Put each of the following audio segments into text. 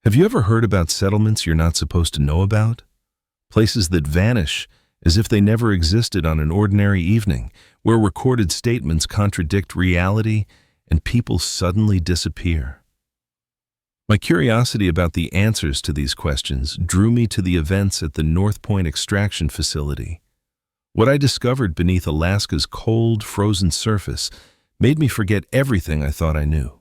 Have you ever heard about settlements you're not supposed to know about? Places that vanish as if they never existed on an ordinary evening, where recorded statements contradict reality and people suddenly disappear. My curiosity about the answers to these questions drew me to the events at the Northpoint Extraction Facility. What I discovered beneath Alaska's cold, frozen surface made me forget everything I thought I knew.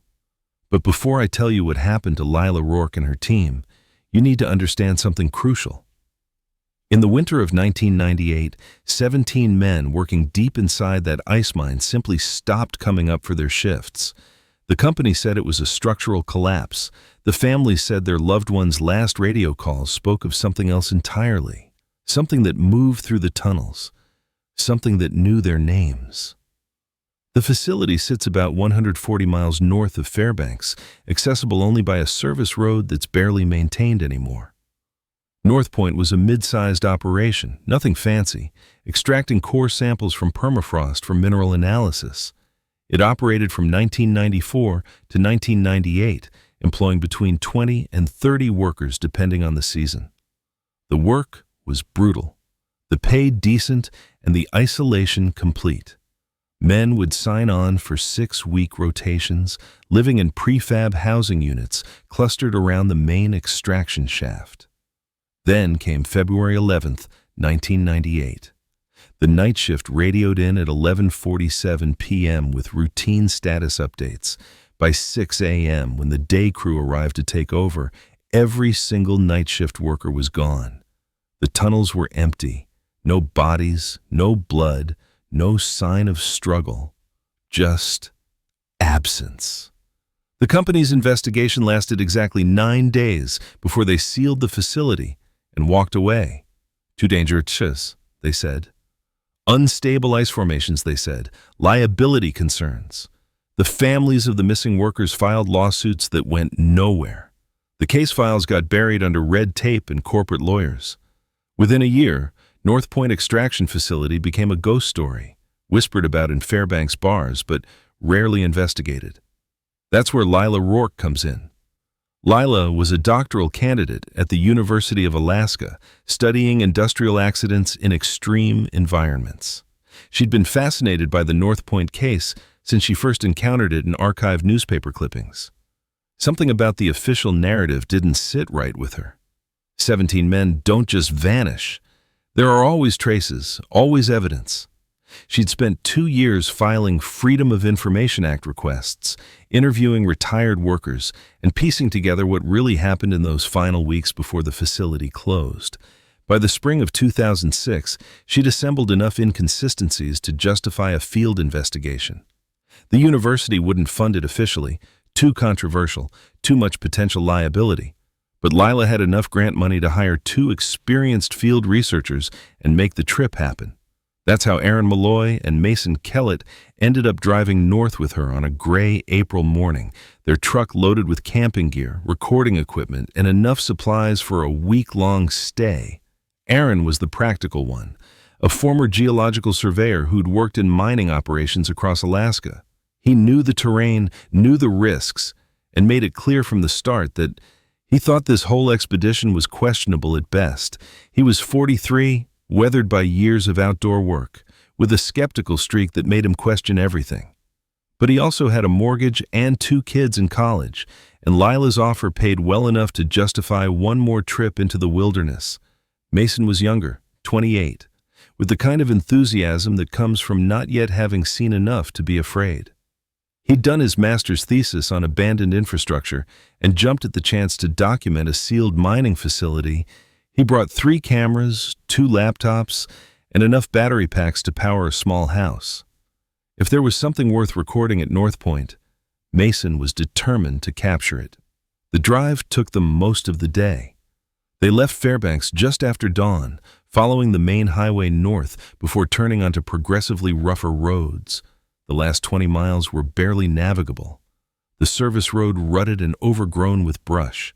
But before I tell you what happened to Lila Rourke and her team, you need to understand something crucial. In the winter of 1998, 17 men working deep inside that ice mine simply stopped coming up for their shifts. The company said it was a structural collapse. The families said their loved ones' last radio calls spoke of something else entirely, something that moved through the tunnels, something that knew their names. The facility sits about 140 miles north of Fairbanks, accessible only by a service road that's barely maintained anymore. Northpoint was a mid-sized operation, nothing fancy, extracting core samples from permafrost for mineral analysis. It operated from 1994 to 1998, employing between 20 and 30 workers depending on the season. The work was brutal, the pay decent, and the isolation complete. Men would sign on for 6-week rotations, living in prefab housing units clustered around the main extraction shaft. Then came February 11th, 1998. The night shift radioed in at 11:47 p.m. with routine status updates. By 6 a.m., when the day crew arrived to take over, every single night shift worker was gone. The tunnels were empty. No bodies, no blood, no sign of struggle. Just absence. The company's investigation lasted exactly 9 days before they sealed the facility and walked away. Too dangerous, they said. Unstable ice formations, they said. Liability concerns. The families of the missing workers filed lawsuits that went nowhere. The case files got buried under red tape and corporate lawyers. Within a year, Northpoint Extraction Facility became a ghost story, whispered about in Fairbanks bars, but rarely investigated. That's where Lila Rourke comes in. Lila was a doctoral candidate at the University of Alaska, studying industrial accidents in extreme environments. She'd been fascinated by the Northpoint case since she first encountered it in archived newspaper clippings. Something about the official narrative didn't sit right with her. 17 men don't just vanish. There are always traces, always evidence. She'd spent 2 years filing Freedom of Information Act requests, interviewing retired workers, and piecing together what really happened in those final weeks before the facility closed. By the spring of 2006, she'd assembled enough inconsistencies to justify a field investigation. The university wouldn't fund it officially, too controversial, too much potential liability. But Lila had enough grant money to hire 2 experienced field researchers and make the trip happen. That's how Aaron Malloy and Mason Kellett ended up driving north with her on a gray April morning, their truck loaded with camping gear, recording equipment, and enough supplies for a week-long stay. Aaron was the practical one, a former geological surveyor who'd worked in mining operations across Alaska. He knew the terrain, knew the risks, and made it clear from the start that he thought this whole expedition was questionable at best. He was 43, weathered by years of outdoor work, with a skeptical streak that made him question everything. But he also had a mortgage and 2 kids in college, and Lila's offer paid well enough to justify one more trip into the wilderness. Mason was younger, 28, with the kind of enthusiasm that comes from not yet having seen enough to be afraid. He'd done his master's thesis on abandoned infrastructure and jumped at the chance to document a sealed mining facility. He brought 3 cameras, 2 laptops, and enough battery packs to power a small house. If there was something worth recording at Northpoint, Mason was determined to capture it. The drive took them most of the day. They left Fairbanks just after dawn, following the main highway north before turning onto progressively rougher roads. The last 20 miles were barely navigable. The service road rutted and overgrown with brush.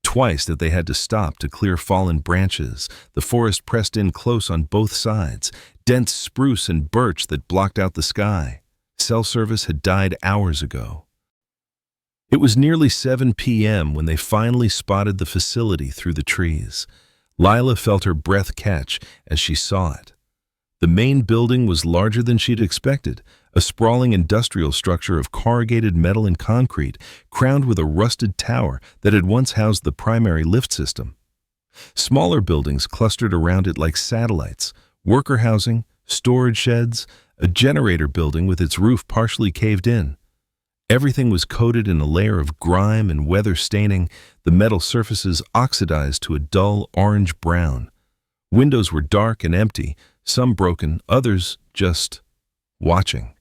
Twice that they had to stop to clear fallen branches. The forest pressed in close on both sides, dense spruce and birch that blocked out the sky. Cell service had died hours ago. It was nearly 7 p.m. when they finally spotted the facility through the trees. Lila felt her breath catch as she saw it. The main building was larger than she'd expected, a sprawling industrial structure of corrugated metal and concrete, crowned with a rusted tower that had once housed the primary lift system. Smaller buildings clustered around it like satellites, worker housing, storage sheds, a generator building with its roof partially caved in. Everything was coated in a layer of grime and weather staining, the metal surfaces oxidized to a dull orange-brown. Windows were dark and empty, some broken, others just watching.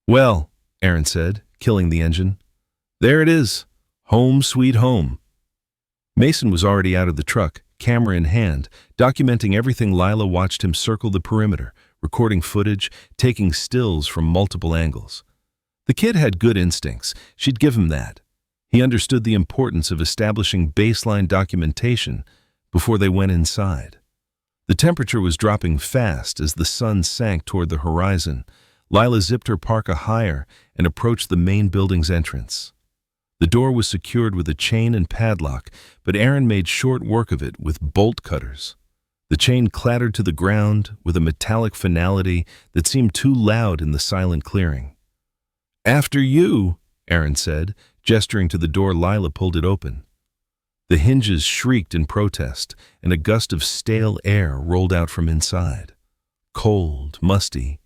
"Well," Aaron said, killing the engine. "There it is. Home sweet home." Mason was already out of the truck, camera in hand, documenting everything. Lila watched him circle the perimeter, recording footage, taking stills from multiple angles. The kid had good instincts. She'd give him that. He understood the importance of establishing baseline documentation before they went inside. The temperature was dropping fast as the sun sank toward the horizon. Lila zipped her parka higher and approached the main building's entrance. The door was secured with a chain and padlock, but Aaron made short work of it with bolt cutters. The chain clattered to the ground with a metallic finality that seemed too loud in the silent clearing. "After you," Aaron said, gesturing to the door. Lila pulled it open. The hinges shrieked in protest, and a gust of stale air rolled out from inside. Cold, musty,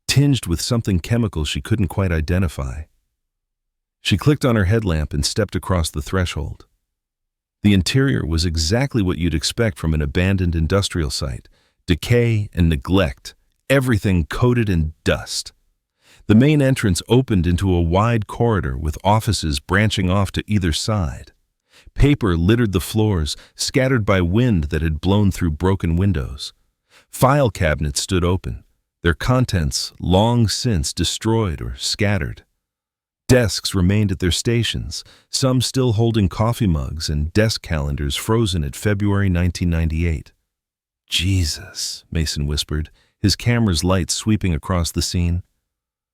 tinged with something chemical she couldn't quite identify. She clicked on her headlamp and stepped across the threshold. The interior was exactly what you'd expect from an abandoned industrial site. Decay and neglect, everything coated in dust. The main entrance opened into a wide corridor with offices branching off to either side. Paper littered the floors, scattered by wind that had blown through broken windows. File cabinets stood open, their contents long since destroyed or scattered. Desks remained at their stations, some still holding coffee mugs and desk calendars frozen at February 1998. "Jesus," Mason whispered, his camera's light sweeping across the scene.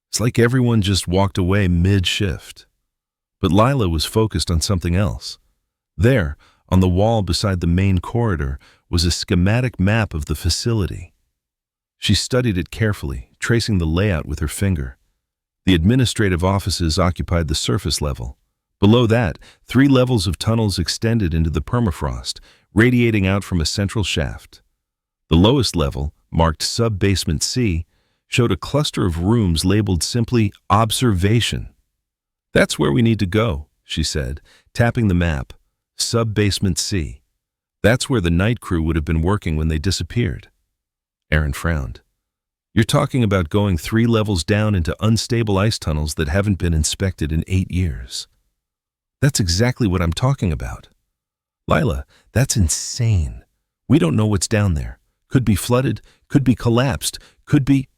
"It's like everyone just walked away mid-shift." But Lila was focused on something else. There, on the wall beside the main corridor, was a schematic map of the facility. She studied it carefully, tracing the layout with her finger. The administrative offices occupied the surface level. Below that, 3 levels of tunnels extended into the permafrost, radiating out from a central shaft. The lowest level, marked Sub-Basement C, showed a cluster of rooms labeled simply Observation. "That's where we need to go," she said, tapping the map. Sub-Basement C. That's where the night crew would have been working when they disappeared. Aaron frowned. "You're talking about going 3 levels down into unstable ice tunnels that haven't been inspected in 8 years. "That's exactly what I'm talking about." "Lila, that's insane. We don't know what's down there. Could be flooded, could be collapsed, could be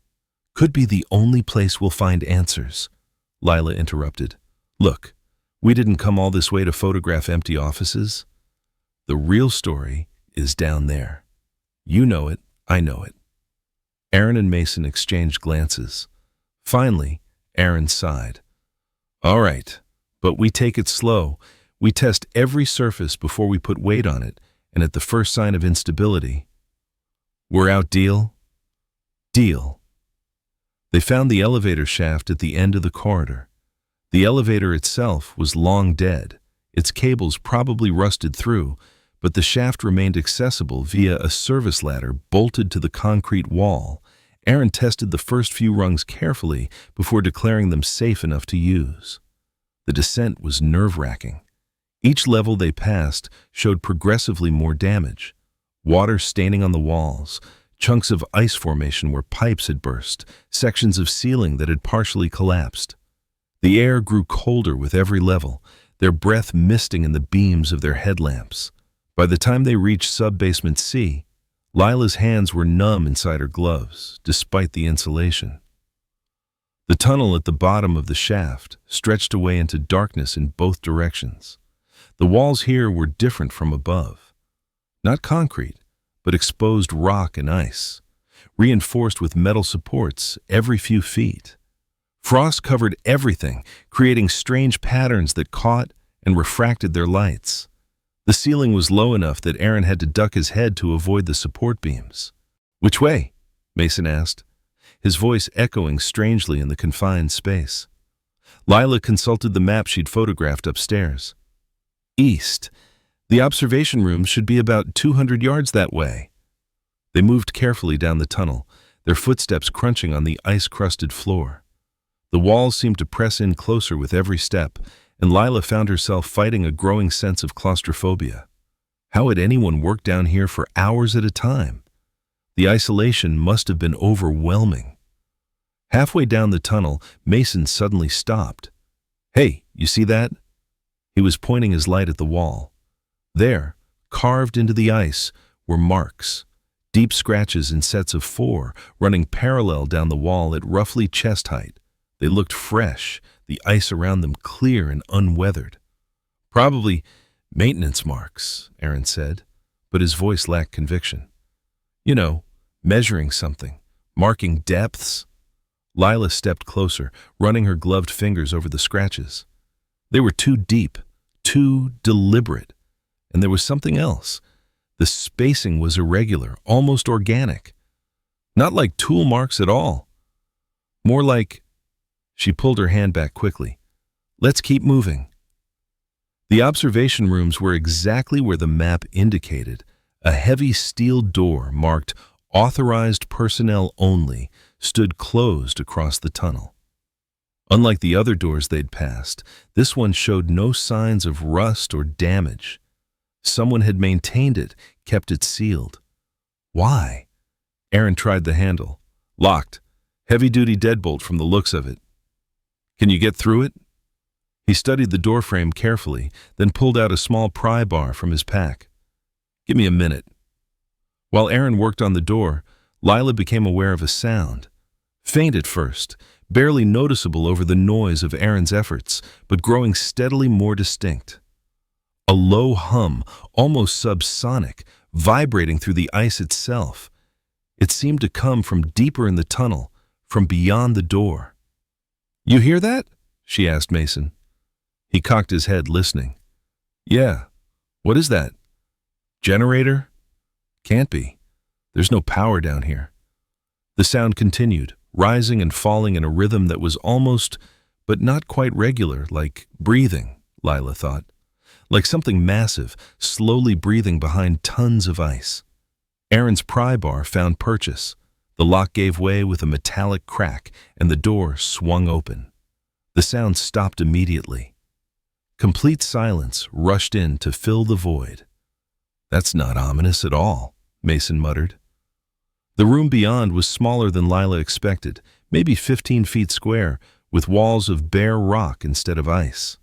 the only place we'll find answers." Lila interrupted. "Look, we didn't come all this way to photograph empty offices. The real story is down there. You know it, I know it." Aaron and Mason exchanged glances. Finally, Aaron sighed. "All right, but we take it slow. We test every surface before we put weight on it, and at the first sign of instability, we're out. Deal?" "Deal." They found the elevator shaft at the end of the corridor. The elevator itself was long dead, its cables probably rusted through, but the shaft remained accessible via a service ladder bolted to the concrete wall. Aaron tested the first few rungs carefully before declaring them safe enough to use. The descent was nerve-wracking. Each level they passed showed progressively more damage. Water staining on the walls, chunks of ice formation where pipes had burst, sections of ceiling that had partially collapsed. The air grew colder with every level, their breath misting in the beams of their headlamps. By the time they reached Sub-Basement C, Lila's hands were numb inside her gloves, despite the insulation. The tunnel at the bottom of the shaft stretched away into darkness in both directions. The walls here were different from above. Not concrete, but exposed rock and ice, reinforced with metal supports every few feet. Frost covered everything, creating strange patterns that caught and refracted their lights. The ceiling was low enough that Aaron had to duck his head to avoid the support beams. "Which way?" Mason asked, his voice echoing strangely in the confined space. Lila consulted the map she'd photographed upstairs. "East. The observation room should be about 200 yards that way." They moved carefully down the tunnel, their footsteps crunching on the ice-crusted floor. The walls seemed to press in closer with every step, and Lila found herself fighting a growing sense of claustrophobia. How had anyone worked down here for hours at a time? The isolation must have been overwhelming. Halfway down the tunnel, Mason suddenly stopped. "Hey, you see that?" He was pointing his light at the wall. There, carved into the ice, were marks, deep scratches in sets of 4, running parallel down the wall at roughly chest height. They looked fresh, the ice around them clear and unweathered. "Probably maintenance marks," Aaron said, but his voice lacked conviction. "You know, measuring something, marking depths." Lila stepped closer, running her gloved fingers over the scratches. They were too deep, too deliberate. And there was something else. The spacing was irregular, almost organic. Not like tool marks at all. More like... She pulled her hand back quickly. "Let's keep moving." The observation rooms were exactly where the map indicated. A heavy steel door marked "Authorized Personnel Only" stood closed across the tunnel. Unlike the other doors they'd passed, this one showed no signs of rust or damage. Someone had maintained it, kept it sealed. Why? Aaron tried the handle. Locked. Heavy-duty deadbolt from the looks of it. "Can you get through it?" He studied the doorframe carefully, then pulled out a small pry bar from his pack. "Give me a minute." While Aaron worked on the door, Lila became aware of a sound. Faint at first, barely noticeable over the noise of Aaron's efforts, but growing steadily more distinct. A low hum, almost subsonic, vibrating through the ice itself. It seemed to come from deeper in the tunnel, from beyond the door. "You hear that?" she asked Mason. He cocked his head, listening. "Yeah. What is that? Generator? Can't be. There's no power down here." The sound continued, rising and falling in a rhythm that was almost, but not quite regular, like breathing, Lila thought. Like something massive, slowly breathing behind tons of ice. Aaron's pry bar found purchase. The lock gave way with a metallic crack, and the door swung open. The sound stopped immediately. Complete silence rushed in to fill the void. "That's not ominous at all," Mason muttered. The room beyond was smaller than Lila expected, maybe 15 feet square, with walls of bare rock instead of ice.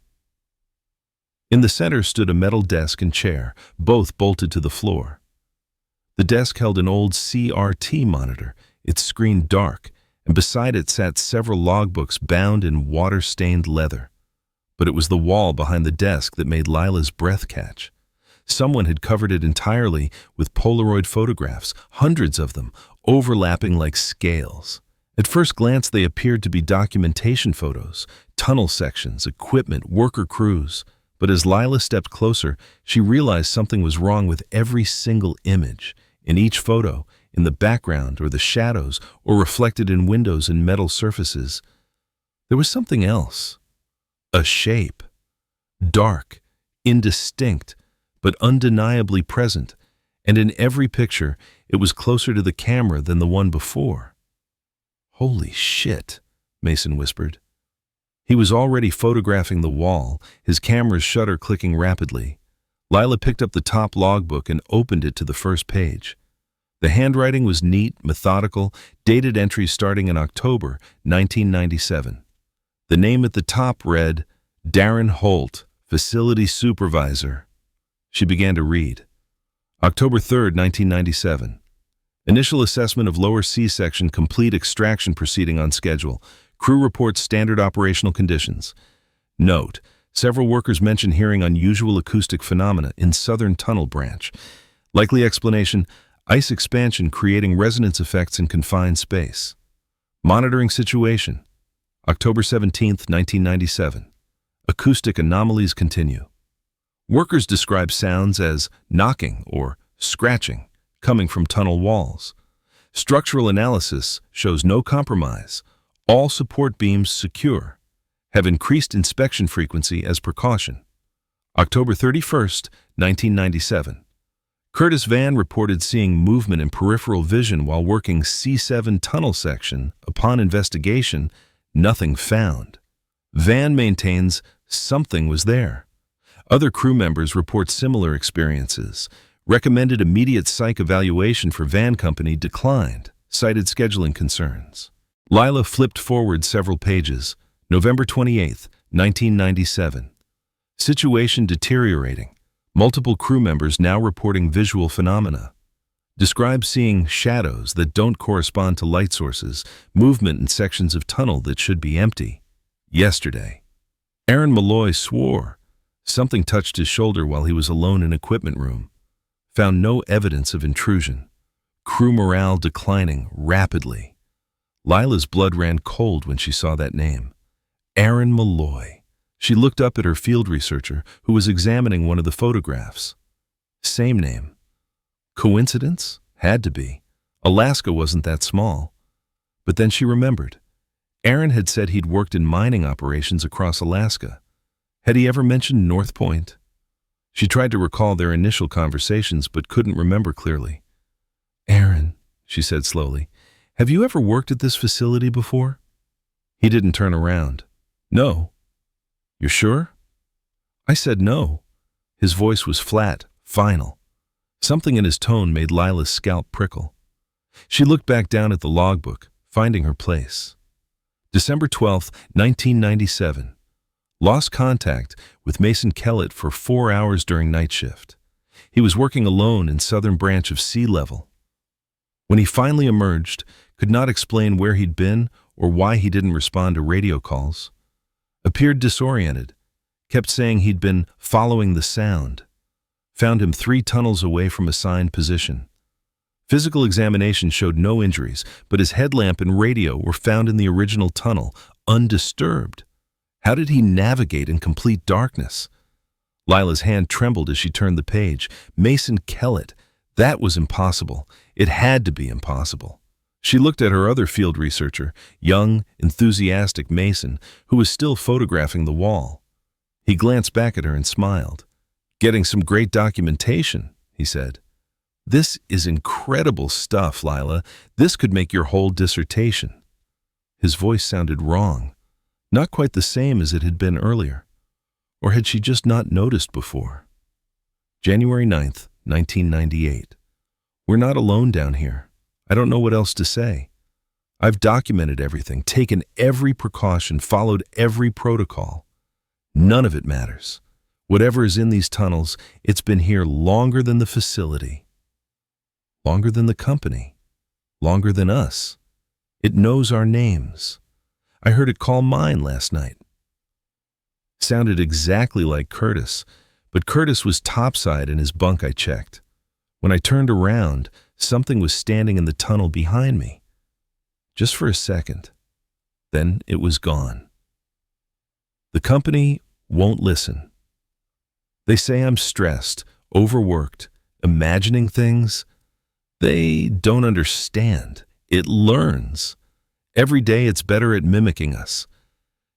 In the center stood a metal desk and chair, both bolted to the floor. The desk held an old CRT monitor, its screen dark, and beside it sat several logbooks bound in water-stained leather. But it was the wall behind the desk that made Lila's breath catch. Someone had covered it entirely with Polaroid photographs, hundreds of them, overlapping like scales. At first glance, they appeared to be documentation photos, tunnel sections, equipment, worker crews. But as Lila stepped closer, she realized something was wrong with every single image. In each photo, in the background or the shadows, or reflected in windows and metal surfaces, there was something else. A shape. Dark, indistinct, but undeniably present, and in every picture, it was closer to the camera than the one before. "Holy shit," Mason whispered. He was already photographing the wall, his camera's shutter clicking rapidly. Lila picked up the top logbook and opened it to the first page. The handwriting was neat, methodical, dated entries starting in October 1997. The name at the top read, Darren Holt, Facility Supervisor. She began to read. October 3rd, 1997. Initial assessment of lower C-section complete extraction proceeding on schedule. Crew reports standard operational conditions. Note, several workers mention hearing unusual acoustic phenomena in southern tunnel branch. Likely explanation, ice expansion creating resonance effects in confined space. Monitoring situation. October 17, 1997. Acoustic anomalies continue. Workers describe sounds as knocking or scratching coming from tunnel walls. Structural analysis shows no compromise. All support beams secure. Have increased inspection frequency as precaution. October 31, 1997. Curtis Van reported seeing movement in peripheral vision while working C7 tunnel section. Upon investigation, nothing found. Van maintains something was there. Other crew members report similar experiences. Recommended immediate psych evaluation for van company declined, cited scheduling concerns. Lila flipped forward several pages. November 28, 1997. Situation deteriorating. Multiple crew members now reporting visual phenomena. Describe seeing shadows that don't correspond to light sources, movement in sections of tunnel that should be empty. Yesterday. Aaron Malloy swore. Something touched his shoulder while he was alone in equipment room. Found no evidence of intrusion. Crew morale declining rapidly. Lila's blood ran cold when she saw that name. Aaron Malloy. She looked up at her field researcher, who was examining one of the photographs. Same name. Coincidence? Had to be. Alaska wasn't that small. But then she remembered. Aaron had said he'd worked in mining operations across Alaska. Had he ever mentioned Northpoint? She tried to recall their initial conversations but couldn't remember clearly. Aaron, she said slowly, have you ever worked at this facility before? He didn't turn around. No. You're sure? I said no. His voice was flat, final. Something in his tone made Lila's scalp prickle. She looked back down at the logbook, finding her place. December 12, 1997. Lost contact with Mason Kellett for 4 hours during night shift. He was working alone in southern branch of sea level. When he finally emerged, could not explain where he'd been or why he didn't respond to radio calls. Appeared disoriented, kept saying he'd been following the sound. Found him 3 tunnels away from assigned position. Physical examination showed no injuries, but his headlamp and radio were found in the original tunnel, undisturbed. How did he navigate in complete darkness? Lila's hand trembled as she turned the page. Mason Kellett. That was impossible. It had to be impossible. She looked at her other field researcher, young, enthusiastic Mason, who was still photographing the wall. He glanced back at her and smiled. Getting some great documentation, he said. This is incredible stuff, Lila. This could make your whole dissertation. His voice sounded wrong, not quite the same as it had been earlier. Or had she just not noticed before? January 9th, 1998. We're not alone down here. I don't know what else to say. I've documented everything, taken every precaution, followed every protocol. None of it matters. Whatever is in these tunnels, it's been here longer than the facility. Longer than the company. Longer than us. It knows our names. I heard it call mine last night. Sounded exactly like Curtis, but Curtis was topside in his bunk, I checked. When I turned around, something was standing in the tunnel behind me. Just for a second. Then it was gone. The company won't listen. They say I'm stressed, overworked, imagining things. They don't understand. It learns. Every day it's better at mimicking us.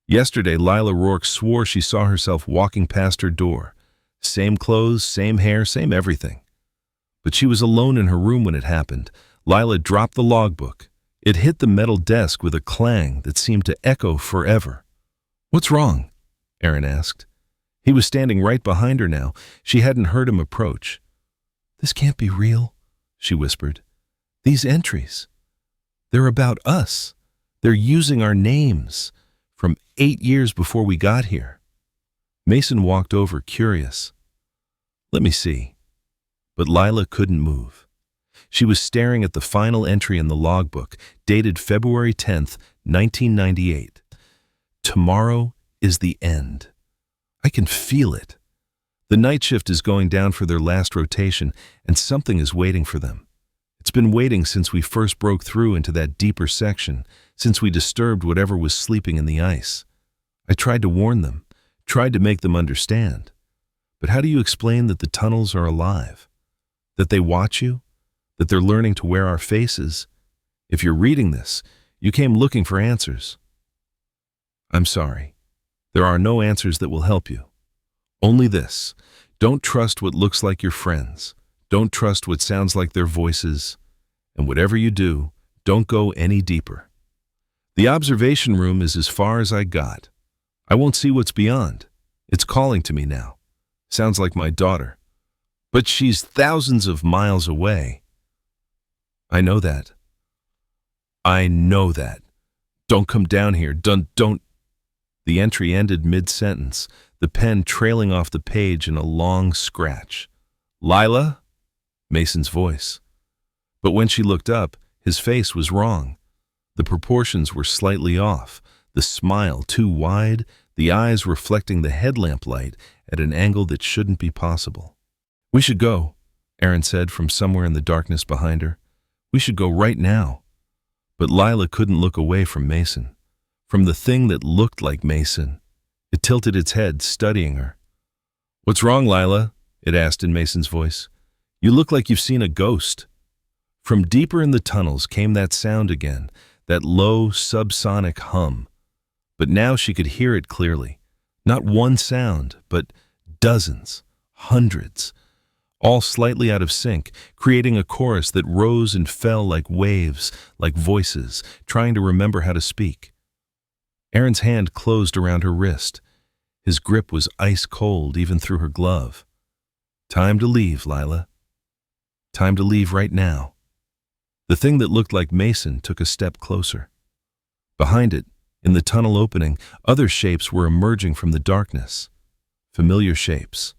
Yesterday, Lila Rourke swore she saw herself walking past her door. Same clothes, same hair, same everything. But she was alone in her room when it happened. Lila dropped the logbook. It hit the metal desk with a clang that seemed to echo forever. What's wrong? Aaron asked. He was standing right behind her now. She hadn't heard him approach. This can't be real, she whispered. These entries. They're about us. They're using our names from 8 years before we got here. Mason walked over, curious. Let me see. But Lila couldn't move. She was staring at the final entry in the logbook, dated February 10th, 1998. Tomorrow is the end. I can feel it. The night shift is going down for their last rotation, and something is waiting for them. It's been waiting since we first broke through into that deeper section, since we disturbed whatever was sleeping in the ice. I tried to warn them, tried to make them understand. But how do you explain that the tunnels are alive? That they watch you? That they're learning to wear our faces? If you're reading this, you came looking for answers. I'm sorry. There are no answers that will help you. Only this: don't trust what looks like your friends. Don't trust what sounds like their voices. And whatever you do, don't go any deeper. The observation room is as far as I got. I won't see what's beyond. It's calling to me now. Sounds like my daughter. But she's thousands of miles away. I know that. I know that. Don't come down here. Don't. The entry ended mid-sentence, the pen trailing off the page in a long scratch. Lila? Mason's voice. But when she looked up, his face was wrong. The proportions were slightly off, the smile too wide, the eyes reflecting the headlamp light at an angle that shouldn't be possible. We should go, Aaron said from somewhere in the darkness behind her. We should go right now. But Lila couldn't look away from Mason. From the thing that looked like Mason. It tilted its head, studying her. What's wrong, Lila? It asked in Mason's voice. You look like you've seen a ghost. From deeper in the tunnels came that sound again, that low, subsonic hum. But now she could hear it clearly. Not one sound, but dozens, hundreds, all slightly out of sync, creating a chorus that rose and fell like waves, like voices, trying to remember how to speak. Aaron's hand closed around her wrist. His grip was ice cold even through her glove. Time to leave, Lila. Time to leave right now. The thing that looked like Mason took a step closer. Behind it, in the tunnel opening, other shapes were emerging from the darkness. Familiar shapes.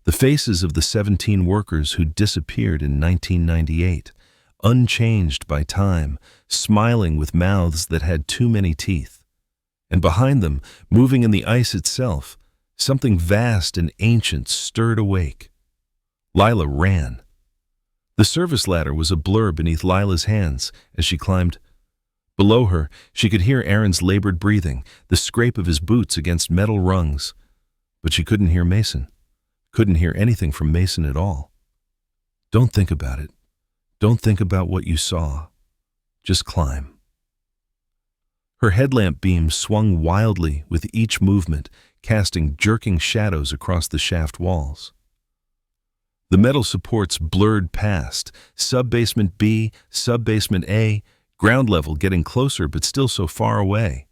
The faces of the 17 workers who disappeared in 1998, unchanged by time, smiling with mouths that had too many teeth. And behind them, moving in the ice itself, something vast and ancient stirred awake. Lila ran. The service ladder was a blur beneath Lila's hands as she climbed. Below her, she could hear Aaron's labored breathing, the scrape of his boots against metal rungs. But she couldn't hear Mason. Couldn't hear anything from Mason at all. Don't think about it. Don't think about what you saw. Just climb. Her headlamp beam swung wildly with each movement, casting jerking shadows across the shaft walls. The metal supports blurred past, sub-basement B, sub-basement A, ground level getting closer but still so far away.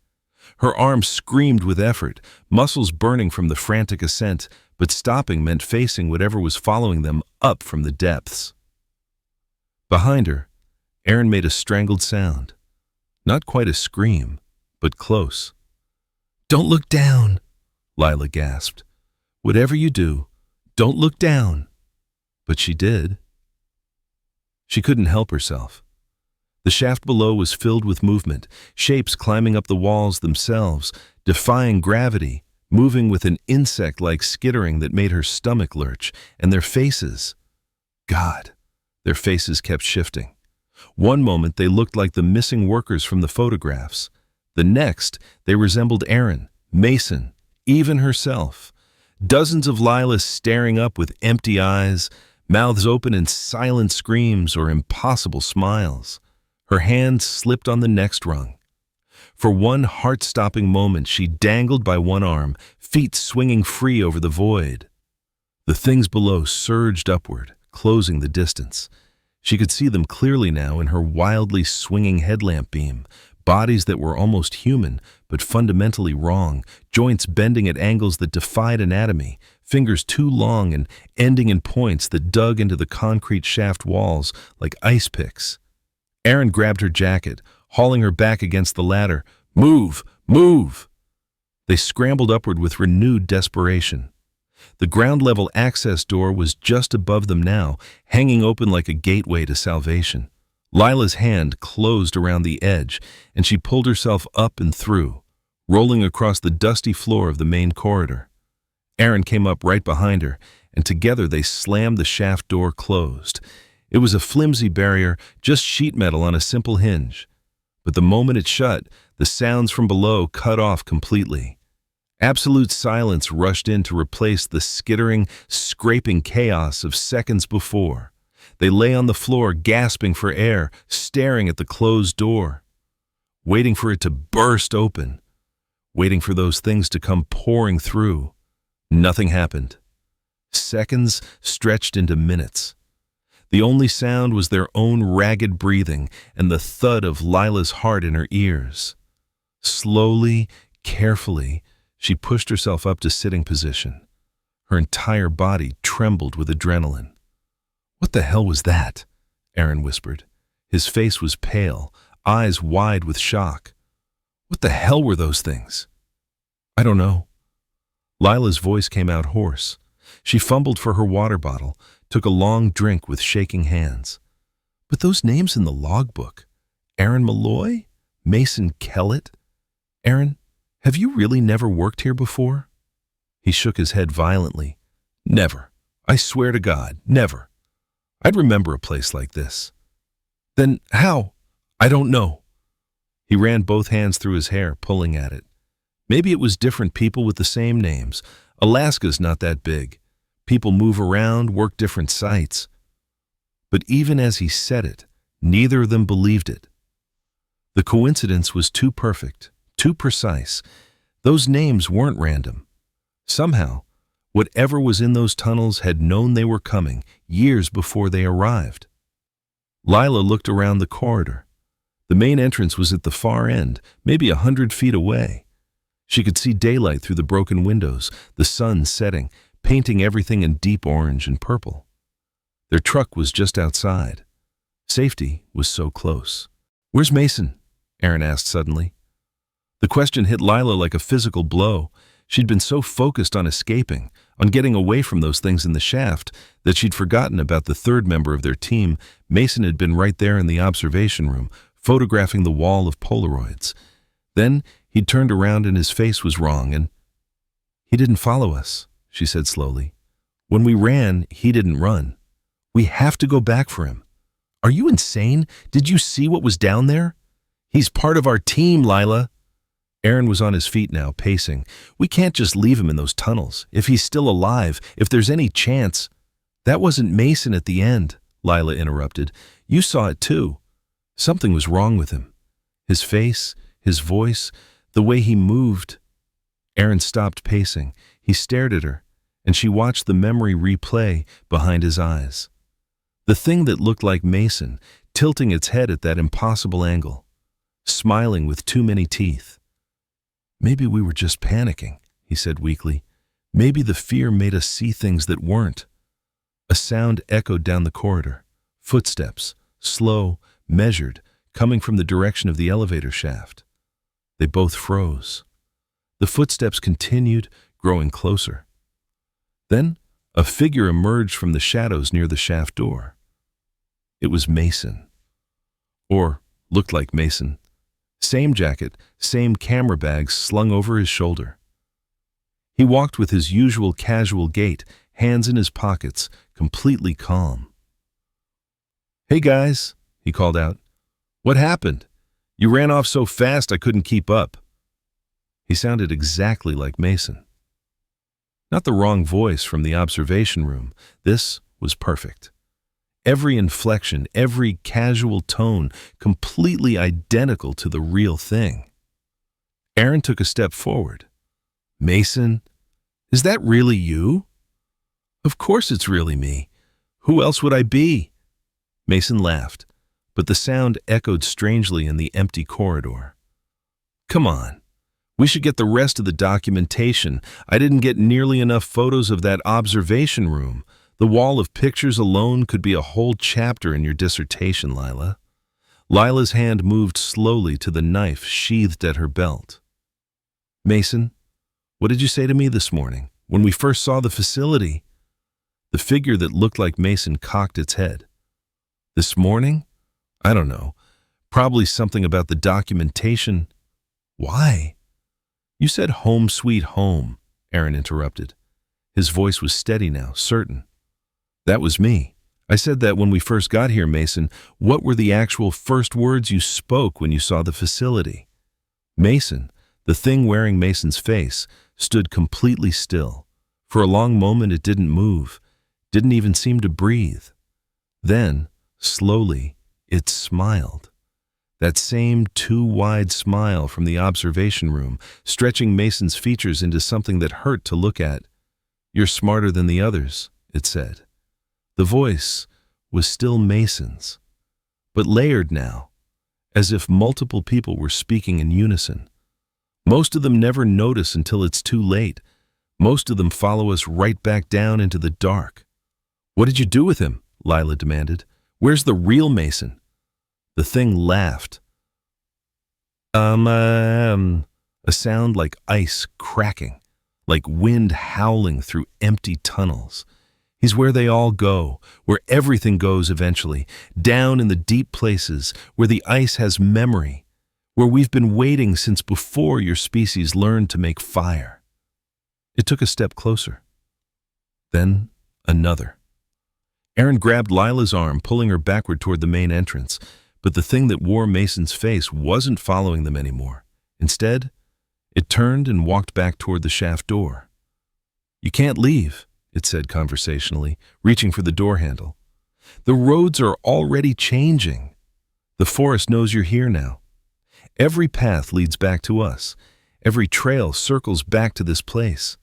Her arms screamed with effort, muscles burning from the frantic ascent, but stopping meant facing whatever was following them up from the depths. Behind her, Aaron made a strangled sound. Not quite a scream, but close. Don't look down, Lila gasped. Whatever you do, don't look down. But she did. She couldn't help herself. The shaft below was filled with movement, shapes climbing up the walls themselves, defying gravity, moving with an insect-like skittering that made her stomach lurch, and their faces. God, their faces kept shifting. One moment they looked like the missing workers from the photographs. The next, they resembled Aaron, Mason, even herself. Dozens of Lilas staring up with empty eyes, mouths open in silent screams or impossible smiles. Her hand slipped on the next rung. For one heart-stopping moment, she dangled by one arm, feet swinging free over the void. The things below surged upward, closing the distance. She could see them clearly now in her wildly swinging headlamp beam, bodies that were almost human, but fundamentally wrong, joints bending at angles that defied anatomy, fingers too long and ending in points that dug into the concrete shaft walls like ice picks. Aaron grabbed her jacket, hauling her back against the ladder. Move! Move! They scrambled upward with renewed desperation. The ground-level access door was just above them now, hanging open like a gateway to salvation. Lila's hand closed around the edge, and she pulled herself up and through, rolling across the dusty floor of the main corridor. Aaron came up right behind her, and together they slammed the shaft door closed. It was a flimsy barrier, just sheet metal on a simple hinge. But the moment it shut, the sounds from below cut off completely. Absolute silence rushed in to replace the skittering, scraping chaos of seconds before. They lay on the floor, gasping for air, staring at the closed door, waiting for it to burst open, waiting for those things to come pouring through. Nothing happened. Seconds stretched into minutes. The only sound was their own ragged breathing and the thud of Lila's heart in her ears. Slowly, carefully, she pushed herself up to sitting position. Her entire body trembled with adrenaline. "What the hell was that?" Aaron whispered. His face was pale, eyes wide with shock. "What the hell were those things?" "I don't know." Lila's voice came out hoarse. She fumbled for her water bottle, took a long drink with shaking hands. "But those names in the logbook, Aaron Malloy, Mason Kellett. Aaron, have you really never worked here before?" He shook his head violently. "Never. I swear to God, never. I'd remember a place like this." "Then how?" "I don't know." He ran both hands through his hair, pulling at it. "Maybe it was different people with the same names. Alaska's not that big. People move around, work different sites." But even as he said it, neither of them believed it. The coincidence was too perfect, too precise. Those names weren't random. Somehow, whatever was in those tunnels had known they were coming years before they arrived. Lila looked around the corridor. The main entrance was at the far end, maybe 100 feet away. She could see daylight through the broken windows, the sun setting, painting everything in deep orange and purple. Their truck was just outside. Safety was so close. "Where's Mason?" Aaron asked suddenly. The question hit Lila like a physical blow. She'd been so focused on escaping, on getting away from those things in the shaft, that she'd forgotten about the third member of their team. Mason had been right there in the observation room, photographing the wall of Polaroids. Then he'd turned around and his face was wrong, and "He didn't follow us," she said slowly. "When we ran, he didn't run. We have to go back for him." "Are you insane? Did you see what was down there?" "He's part of our team, Lila." Aaron was on his feet now, pacing. "We can't just leave him in those tunnels. If he's still alive, if there's any chance—" "That wasn't Mason at the end," Lila interrupted. "You saw it too. Something was wrong with him. His face, his voice, the way he moved." Aaron stopped pacing. He stared at her, and she watched the memory replay behind his eyes. The thing that looked like Mason, tilting its head at that impossible angle, smiling with too many teeth. "Maybe we were just panicking," he said weakly. "Maybe the fear made us see things that weren't." A sound echoed down the corridor. Footsteps, slow, measured, coming from the direction of the elevator shaft. They both froze. The footsteps continued, growing closer. Then a figure emerged from the shadows near the shaft door. It was Mason. Or looked like Mason. Same jacket, same camera bags slung over his shoulder. He walked with his usual casual gait, hands in his pockets, completely calm. "Hey guys," he called out. "What happened? You ran off so fast I couldn't keep up." He sounded exactly like Mason. Not the wrong voice from the observation room. This was perfect. Every inflection, every casual tone, completely identical to the real thing. Aaron took a step forward. "Mason, is that really you?" "Of course it's really me. Who else would I be?" Mason laughed, but the sound echoed strangely in the empty corridor. "Come on. We should get the rest of the documentation. I didn't get nearly enough photos of that observation room. The wall of pictures alone could be a whole chapter in your dissertation, Lila." Lila's hand moved slowly to the knife sheathed at her belt. "Mason, what did you say to me this morning, when we first saw the facility?" The figure that looked like Mason cocked its head. "This morning? I don't know. Probably something about the documentation." "Why?" "You said home sweet home," Aaron interrupted. His voice was steady now, certain. "That was me. I said that when we first got here, Mason. What were the actual first words you spoke when you saw the facility? Mason, the thing wearing Mason's face, stood completely still. For a long moment it didn't move, didn't even seem to breathe. Then, slowly, it smiled. That same too wide smile from the observation room, stretching Mason's features into something that hurt to look at. "You're smarter than the others," it said. The voice was still Mason's, but layered now, as if multiple people were speaking in unison. "Most of them never notice until it's too late. Most of them follow us right back down into the dark." "What did you do with him?" Lila demanded. "Where's the real Mason?" The thing laughed. A sound like ice cracking, like wind howling through empty tunnels. "He's where they all go, where everything goes eventually, down in the deep places, where the ice has memory, where we've been waiting since before your species learned to make fire." It took a step closer. Then another. Aaron grabbed Lila's arm, pulling her backward toward the main entrance, but the thing that wore Mason's face wasn't following them anymore. Instead, it turned and walked back toward the shaft door. "You can't leave," it said conversationally, reaching for the door handle. "The roads are already changing. The forest knows you're here now. Every path leads back to us. Every trail circles back to this place.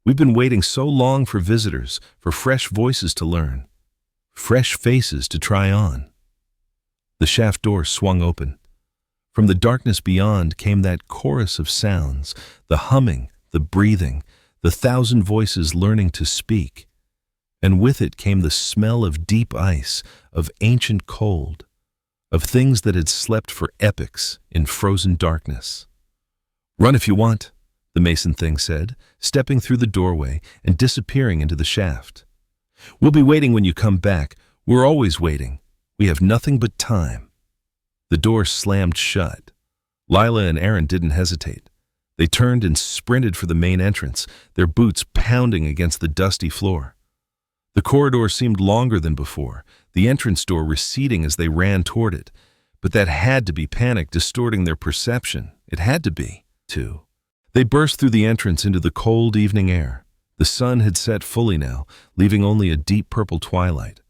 We've been waiting so long for visitors, for fresh voices to learn, fresh faces to try on." The shaft door swung open. From the darkness beyond came that chorus of sounds, the humming, the breathing, the thousand voices learning to speak. And with it came the smell of deep ice, of ancient cold, of things that had slept for epochs in frozen darkness. "Run if you want," the Mason thing said, stepping through the doorway and disappearing into the shaft. "We'll be waiting when you come back. We're always waiting. We have nothing but time." The door slammed shut. Lila and Aaron didn't hesitate. They turned and sprinted for the main entrance, their boots pounding against the dusty floor. The corridor seemed longer than before, the entrance door receding as they ran toward it. But that had to be panic distorting their perception. It had to be, too. They burst through the entrance into the cold evening air. The sun had set fully now, leaving only a deep purple twilight.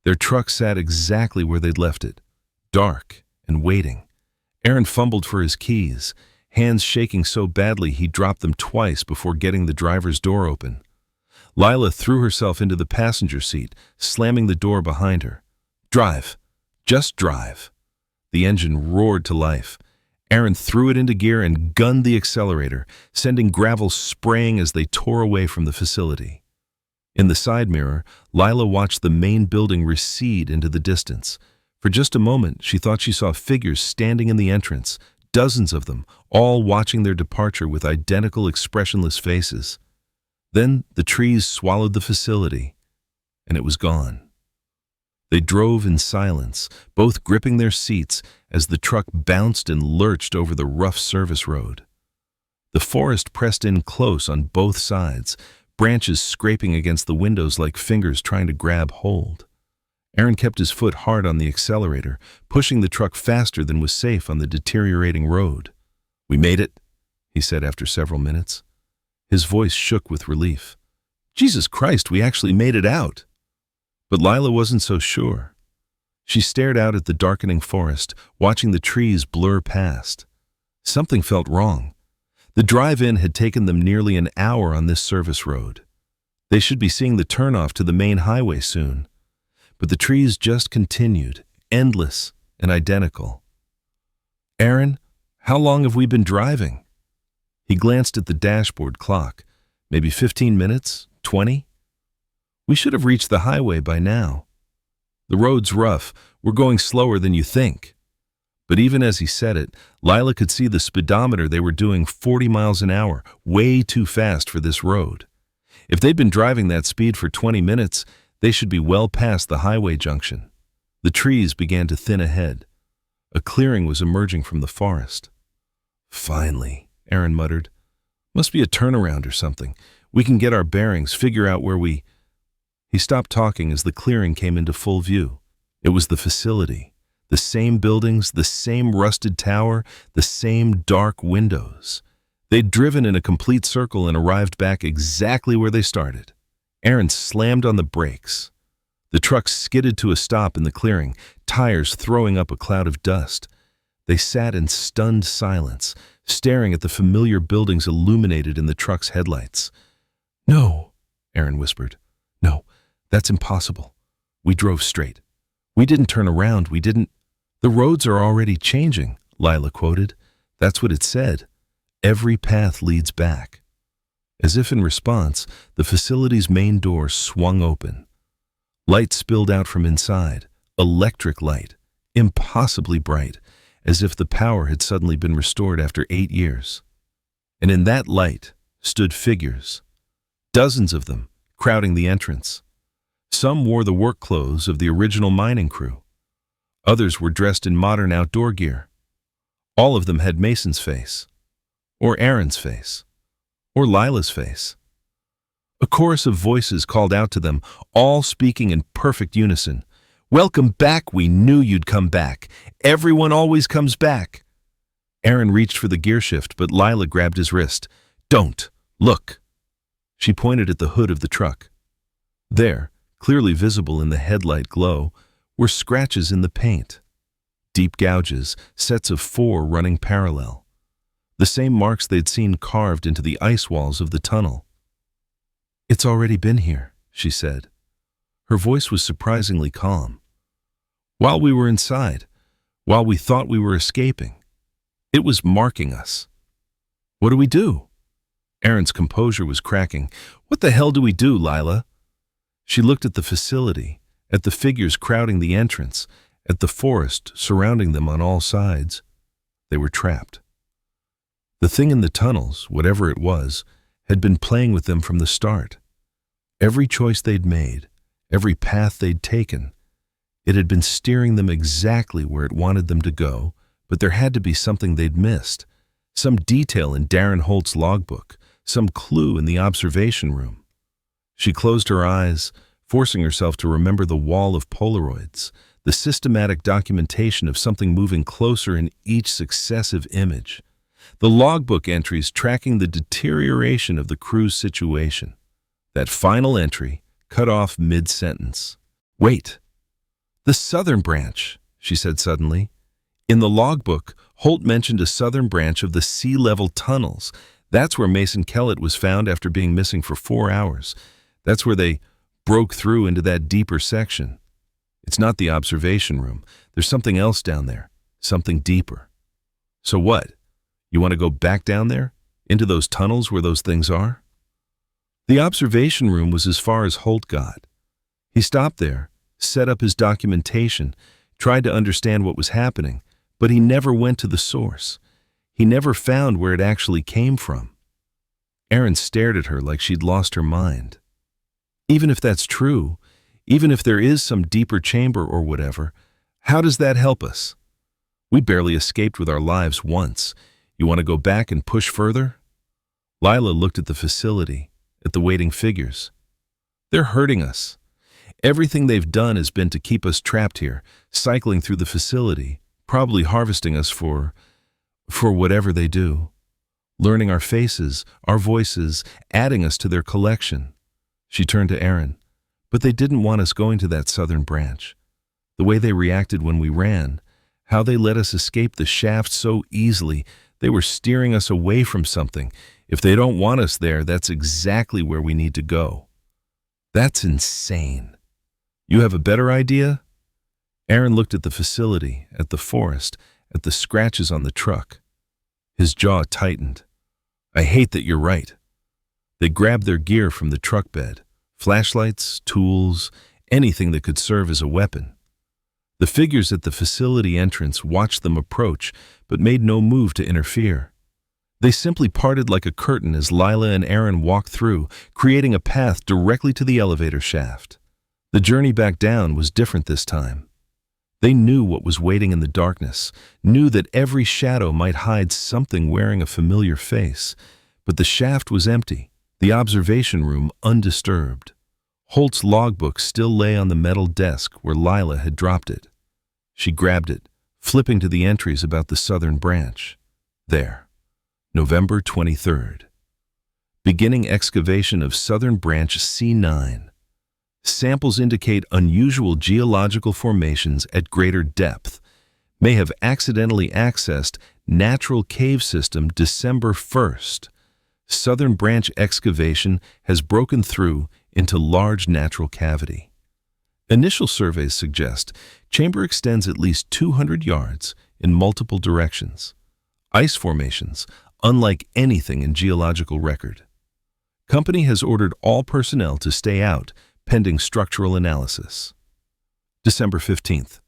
Their truck sat exactly where they'd left it, dark and waiting. Aaron fumbled for his keys, hands shaking so badly he dropped them twice before getting the driver's door open. Lila threw herself into the passenger seat, slamming the door behind her. "Drive. Just drive." The engine roared to life. Aaron threw it into gear and gunned the accelerator, sending gravel spraying as they tore away from the facility. In the side mirror, Lila watched the main building recede into the distance. For just a moment, she thought she saw figures standing in the entrance, dozens of them, all watching their departure with identical expressionless faces. Then the trees swallowed the facility, and it was gone. They drove in silence, both gripping their seats as the truck bounced and lurched over the rough service road. The forest pressed in close on both sides, branches scraping against the windows like fingers trying to grab hold. Aaron kept his foot hard on the accelerator, pushing the truck faster than was safe on the deteriorating road. "We made it," he said after several minutes. His voice shook with relief. "Jesus Christ, we actually made it out." But Lila wasn't so sure. She stared out at the darkening forest, watching the trees blur past. Something felt wrong. The drive-in had taken them nearly an hour on this service road. They should be seeing the turnoff to the main highway soon. But the trees just continued, endless and identical. "Aaron, how long have we been driving?" He glanced at the dashboard clock. Maybe 15 minutes? 20? "We should have reached the highway by now." "The road's rough. We're going slower than you think." But even as he said it, Lila could see the speedometer. They were doing 40 miles an hour, way too fast for this road. If they'd been driving that speed for 20 minutes, they should be well past the highway junction. The trees began to thin ahead. A clearing was emerging from the forest. "Finally," Aaron muttered. "Must be a turnaround or something. We can get our bearings, figure out where we—" He stopped talking as the clearing came into full view. It was the facility. The same buildings, the same rusted tower, the same dark windows. They'd driven in a complete circle and arrived back exactly where they started. Aaron slammed on the brakes. The truck skidded to a stop in the clearing, tires throwing up a cloud of dust. They sat in stunned silence, staring at the familiar buildings illuminated in the truck's headlights. "No," Aaron whispered. "No, that's impossible. We drove straight. We didn't turn around, we didn't—" "The roads are already changing," Lila quoted. "That's what it said. Every path leads back." As if in response, the facility's main door swung open. Light spilled out from inside, electric light, impossibly bright, as if the power had suddenly been restored after 8 years. And in that light stood figures, dozens of them, crowding the entrance. Some wore the work clothes of the original mining crew. Others were dressed in modern outdoor gear. All of them had Mason's face, or Aaron's face, or Lila's face. A chorus of voices called out to them, all speaking in perfect unison. "Welcome back, we knew you'd come back. Everyone always comes back." Aaron reached for the gear shift, but Lila grabbed his wrist. "Don't. Look." She pointed at the hood of the truck. There, clearly visible in the headlight glow, were scratches in the paint. Deep gouges, sets of 4 running parallel. The same marks they'd seen carved into the ice walls of the tunnel. "It's already been here," she said. Her voice was surprisingly calm. "While we were inside, while we thought we were escaping, it was marking us." "What do we do?" Aaron's composure was cracking. "What the hell do we do, Lila?" She looked at the facility, at the figures crowding the entrance, at the forest surrounding them on all sides. They were trapped. The thing in the tunnels, whatever it was, had been playing with them from the start. Every choice they'd made, every path they'd taken, it had been steering them exactly where it wanted them to go, but there had to be something they'd missed, some detail in Darren Holt's logbook, some clue in the observation room. She closed her eyes, forcing herself to remember the wall of Polaroids, the systematic documentation of something moving closer in each successive image, the logbook entries tracking the deterioration of the crew's situation. That final entry cut off mid-sentence. "Wait. The southern branch," she said suddenly. "In the logbook, Holt mentioned a southern branch of the sea-level tunnels. That's where Mason Kellett was found after being missing for 4 hours. That's where they broke through into that deeper section. It's not the observation room. There's something else down there, something deeper." "So what? You want to go back down there? Into those tunnels where those things are?" The observation room was as far as Holt got. He stopped there, set up his documentation, tried to understand what was happening, but he never went to the source. He never found where it actually came from. Aaron stared at her like she'd lost her mind. "Even if that's true, even if there is some deeper chamber or whatever, how does that help us? We barely escaped with our lives once. You want to go back and push further?" Lila looked at the facility, at the waiting figures. "They're hurting us. Everything they've done has been to keep us trapped here, cycling through the facility, probably harvesting us for whatever they do. Learning our faces, our voices, adding us to their collection." She turned to Aaron. "But they didn't want us going to that southern branch. The way they reacted when we ran, how they let us escape the shaft so easily, they were steering us away from something. If they don't want us there, that's exactly where we need to go." "That's insane. You have a better idea?" Aaron looked at the facility, at the forest, at the scratches on the truck. His jaw tightened. "I hate that you're right." They grabbed their gear from the truck bed, flashlights, tools, anything that could serve as a weapon. The figures at the facility entrance watched them approach, but made no move to interfere. They simply parted like a curtain as Lila and Aaron walked through, creating a path directly to the elevator shaft. The journey back down was different this time. They knew what was waiting in the darkness, knew that every shadow might hide something wearing a familiar face, but the shaft was empty, the observation room undisturbed. Holt's logbook still lay on the metal desk where Lila had dropped it. She grabbed it, flipping to the entries about the southern branch. There. November 23rd. Beginning excavation of southern branch C9. Samples indicate unusual geological formations at greater depth. May have accidentally accessed natural cave system December 1st. Southern branch excavation has broken through into large natural cavity. Initial surveys suggest chamber extends at least 200 yards in multiple directions. Ice formations, unlike anything in geological record. Company has ordered all personnel to stay out pending structural analysis. December 15th.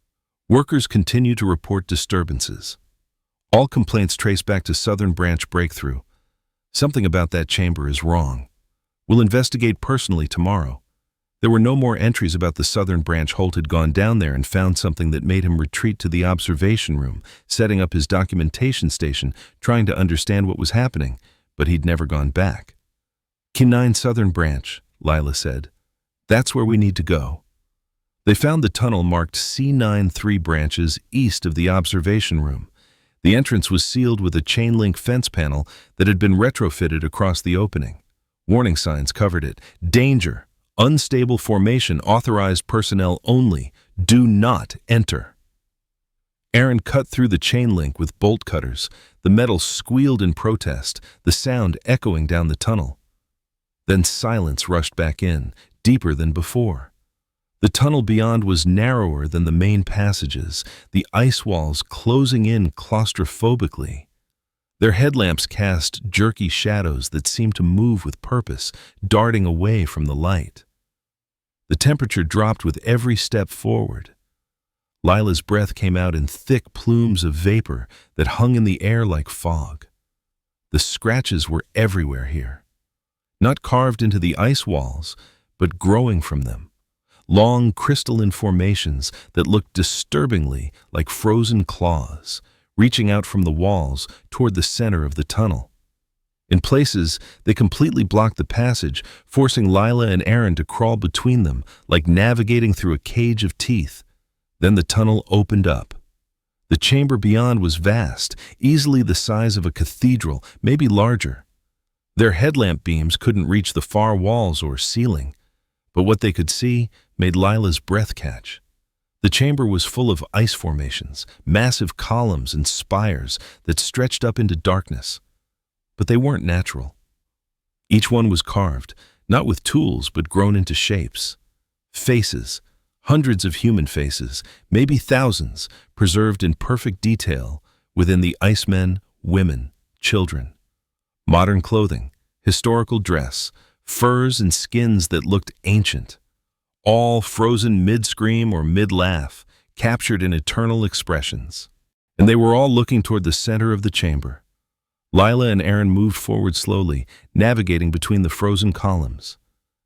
Workers continue to report disturbances. All complaints trace back to southern branch breakthrough. Something about that chamber is wrong. We'll investigate personally tomorrow. There were no more entries about the southern branch. Holt had gone down there and found something that made him retreat to the observation room, setting up his documentation station, trying to understand what was happening, but he'd never gone back. K9 southern branch, Lila said. That's where we need to go. They found the tunnel marked C9 3 branches east of the observation room. The entrance was sealed with a chain-link fence panel that had been retrofitted across the opening. Warning signs covered it. Danger. Unstable formation. Authorized personnel only. Do not enter. Aaron cut through the chain link with bolt cutters. The metal squealed in protest, the sound echoing down the tunnel. Then silence rushed back in, deeper than before. The tunnel beyond was narrower than the main passages, the ice walls closing in claustrophobically. Their headlamps cast jerky shadows that seemed to move with purpose, darting away from the light. The temperature dropped with every step forward. Lila's breath came out in thick plumes of vapor that hung in the air like fog. The scratches were everywhere here. Not carved into the ice walls, but growing from them. Long crystalline formations that looked disturbingly like frozen claws, reaching out from the walls toward the center of the tunnel. In places, they completely blocked the passage, forcing Lila and Aaron to crawl between them, like navigating through a cage of teeth. Then the tunnel opened up. The chamber beyond was vast, easily the size of a cathedral, maybe larger. Their headlamp beams couldn't reach the far walls or ceiling, but what they could see made Lila's breath catch. The chamber was full of ice formations, massive columns and spires that stretched up into darkness. But they weren't natural. Each one was carved, not with tools but grown into shapes. Faces, hundreds of human faces, maybe thousands, preserved in perfect detail within the icemen, women, children. Modern clothing, historical dress, furs and skins that looked ancient. All frozen mid-scream or mid-laugh, captured in eternal expressions. And they were all looking toward the center of the chamber. Lila and Aaron moved forward slowly, navigating between the frozen columns.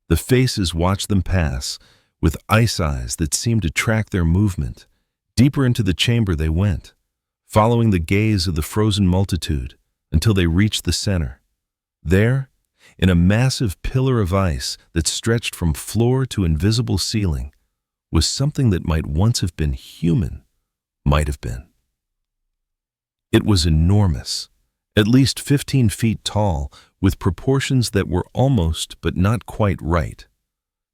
The faces watched them pass, with ice eyes that seemed to track their movement. Deeper into the chamber they went, following the gaze of the frozen multitude until they reached the center. There, in a massive pillar of ice that stretched from floor to invisible ceiling, was something that might once have been human, might have been. It was enormous, at least 15 feet tall, with proportions that were almost but not quite right.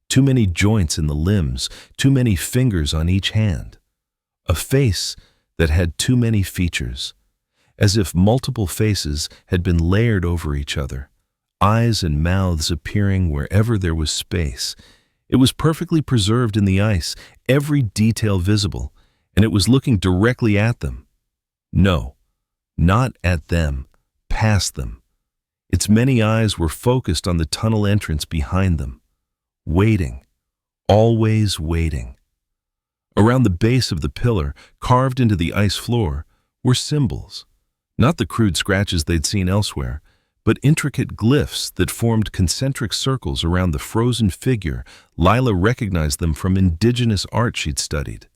Too many joints in the limbs, too many fingers on each hand. A face that had too many features, as if multiple faces had been layered over each other, eyes and mouths appearing wherever there was space. It was perfectly preserved in the ice, every detail visible, and it was looking directly at them. No, not at them, past them. Its many eyes were focused on the tunnel entrance behind them, waiting, always waiting. Around the base of the pillar, carved into the ice floor, were symbols, not the crude scratches they'd seen elsewhere, but intricate glyphs that formed concentric circles around the frozen figure. Lila recognized them from indigenous art she'd studied.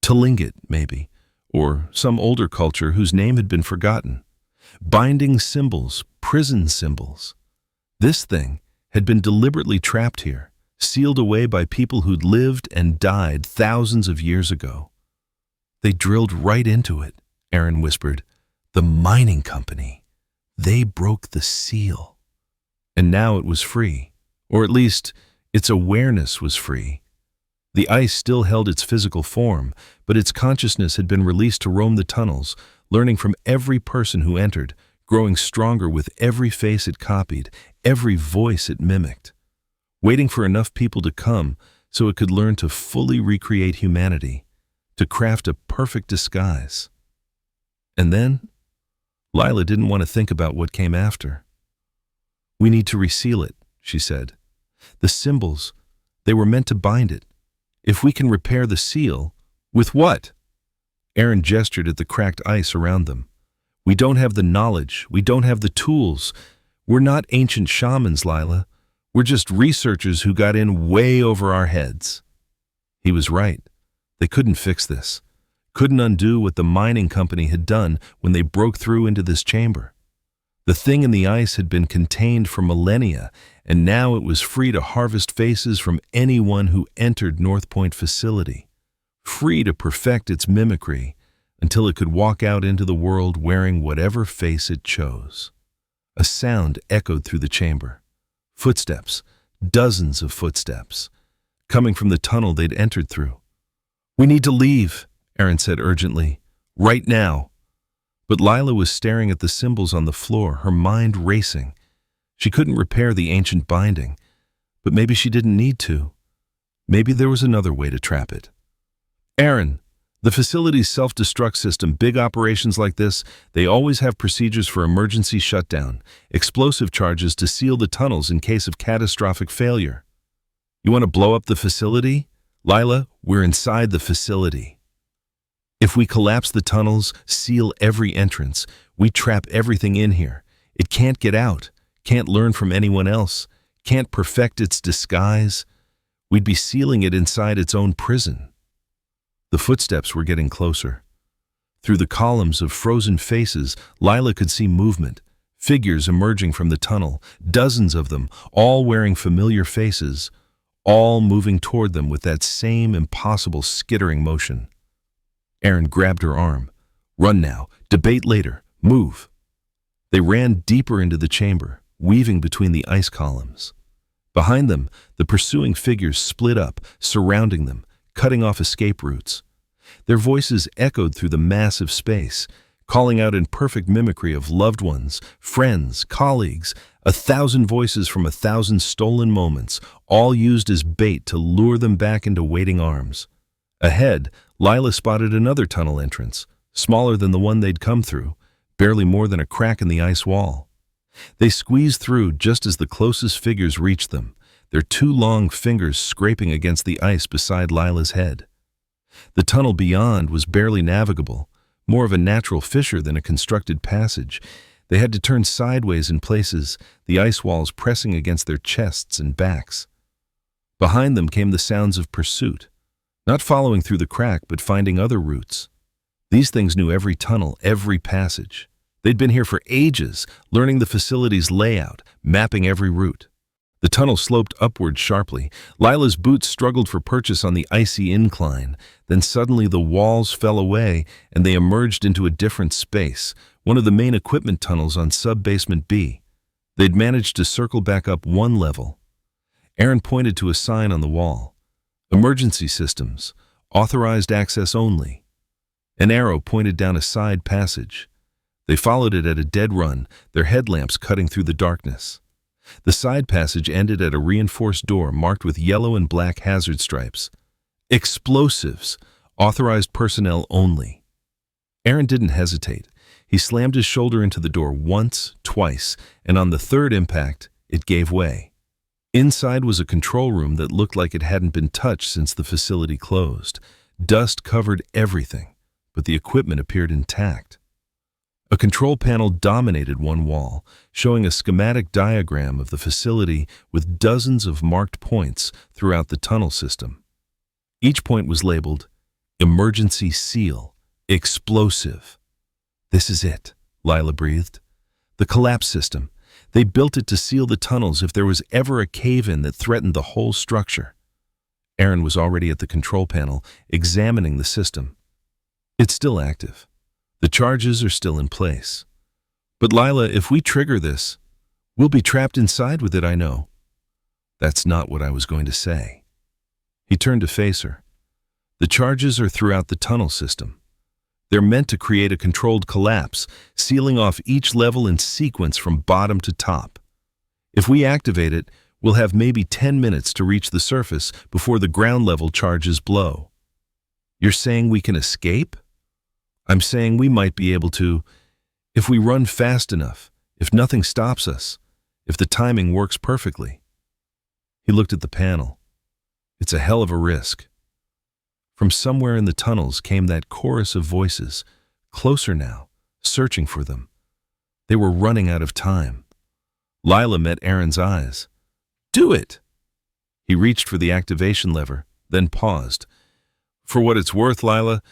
Tlingit, maybe, or some older culture whose name had been forgotten. Binding symbols, prison symbols. This thing had been deliberately trapped here, sealed away by people who'd lived and died thousands of years ago. They drilled right into it, Aaron whispered. The mining company. They broke the seal. And now it was free, or at least its awareness was free. The ice still held its physical form, but its consciousness had been released to roam the tunnels, learning from every person who entered, growing stronger with every face it copied, every voice it mimicked, waiting for enough people to come so it could learn to fully recreate humanity, to craft a perfect disguise. And then, Lila didn't want to think about what came after. We need to reseal it, she said. The symbols, they were meant to bind it. If we can repair the seal, with what? Aaron gestured at the cracked ice around them. We don't have the knowledge. We don't have the tools. We're not ancient shamans, Lila. We're just researchers who got in way over our heads. He was right. They couldn't fix this. Couldn't undo what the mining company had done when they broke through into this chamber. The thing in the ice had been contained for millennia, and now it was free to harvest faces from anyone who entered Northpoint Facility, free to perfect its mimicry until it could walk out into the world wearing whatever face it chose. A sound echoed through the chamber. Footsteps, dozens of footsteps, coming from the tunnel they'd entered through. We need to leave, Aaron said urgently. Right now. But Lila was staring at the symbols on the floor, her mind racing. She couldn't repair the ancient binding, but maybe she didn't need to. Maybe there was another way to trap it. Aaron, the facility's self-destruct system, big operations like this, they always have procedures for emergency shutdown, explosive charges to seal the tunnels in case of catastrophic failure. You want to blow up the facility? Lila, we're inside the facility. If we collapse the tunnels, seal every entrance, we trap everything in here. It can't get out, can't learn from anyone else, can't perfect its disguise. We'd be sealing it inside its own prison. The footsteps were getting closer. Through the columns of frozen faces, Lila could see movement, figures emerging from the tunnel, dozens of them, all wearing familiar faces, all moving toward them with that same impossible skittering motion. Aaron grabbed her arm. Run now. Debate later. Move. They ran deeper into the chamber, weaving between the ice columns. Behind them, the pursuing figures split up, surrounding them, cutting off escape routes. Their voices echoed through the massive space, calling out in perfect mimicry of loved ones, friends, colleagues, 1,000 voices from 1,000 stolen moments, all used as bait to lure them back into waiting arms. Ahead, Lila spotted another tunnel entrance, smaller than the one they'd come through, barely more than a crack in the ice wall. They squeezed through just as the closest figures reached them, their two long fingers scraping against the ice beside Lila's head. The tunnel beyond was barely navigable, more of a natural fissure than a constructed passage. They had to turn sideways in places, the ice walls pressing against their chests and backs. Behind them came the sounds of pursuit. Not following through the crack, but finding other routes. These things knew every tunnel, every passage. They'd been here for ages, learning the facility's layout, mapping every route. The tunnel sloped upward sharply. Lila's boots struggled for purchase on the icy incline. Then suddenly the walls fell away, and they emerged into a different space, one of the main equipment tunnels on sub-basement B. They'd managed to circle back up one level. Aaron pointed to a sign on the wall. Emergency systems, authorized access only. An arrow pointed down a side passage. They followed it at a dead run, their headlamps cutting through the darkness. The side passage ended at a reinforced door marked with yellow and black hazard stripes. Explosives, authorized personnel only. Aaron didn't hesitate. He slammed his shoulder into the door once, twice, and on the third impact, it gave way. Inside was a control room that looked like it hadn't been touched since the facility closed. Dust covered everything, but the equipment appeared intact. A control panel dominated one wall, showing a schematic diagram of the facility with dozens of marked points throughout the tunnel system. Each point was labeled Emergency Seal, Explosive. This is it, Lila breathed. The collapse system. They built it to seal the tunnels if there was ever a cave-in that threatened the whole structure. Aaron was already at the control panel, examining the system. It's still active. The charges are still in place. But Lila, if we trigger this, we'll be trapped inside with it, I know. That's not what I was going to say. He turned to face her. The charges are throughout the tunnel system. They're meant to create a controlled collapse, sealing off each level in sequence from bottom to top. If we activate it, we'll have maybe 10 minutes to reach the surface before the ground level charges blow. You're saying we can escape? I'm saying we might be able to, if we run fast enough, if nothing stops us, if the timing works perfectly. He looked at the panel. It's a hell of a risk. From somewhere in the tunnels came that chorus of voices, closer now, searching for them. They were running out of time. Lila met Aaron's eyes. Do it! He reached for the activation lever, then paused. For what it's worth, Lila,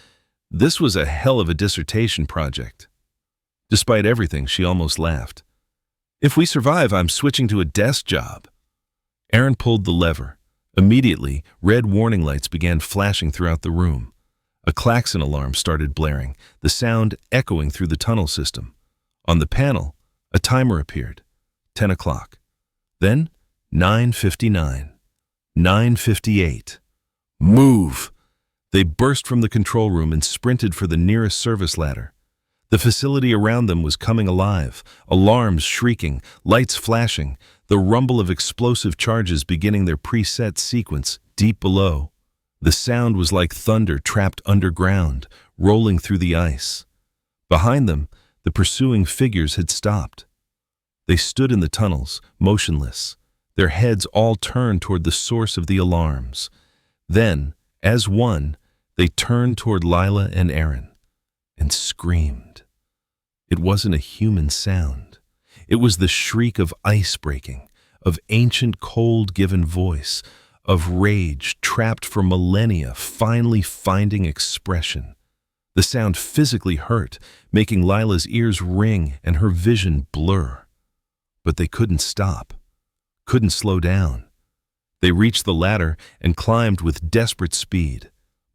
this was a hell of a dissertation project. Despite everything, she almost laughed. If we survive, I'm switching to a desk job. Aaron pulled the lever. Immediately, red warning lights began flashing throughout the room. A klaxon alarm started blaring, the sound echoing through the tunnel system. On the panel, a timer appeared. 10 o'clock. Then, 9:59. 9:58. Move! They burst from the control room and sprinted for the nearest service ladder. The facility around them was coming alive, alarms shrieking, lights flashing, the rumble of explosive charges beginning their preset sequence deep below. The sound was like thunder trapped underground, rolling through the ice. Behind them, the pursuing figures had stopped. They stood in the tunnels, motionless, their heads all turned toward the source of the alarms. Then, as one, they turned toward Lila and Aaron and screamed. It wasn't a human sound. It was the shriek of ice breaking, of ancient cold given voice, of rage trapped for millennia finally finding expression. The sound physically hurt, making Lila's ears ring and her vision blur. But they couldn't stop, couldn't slow down. They reached the ladder and climbed with desperate speed.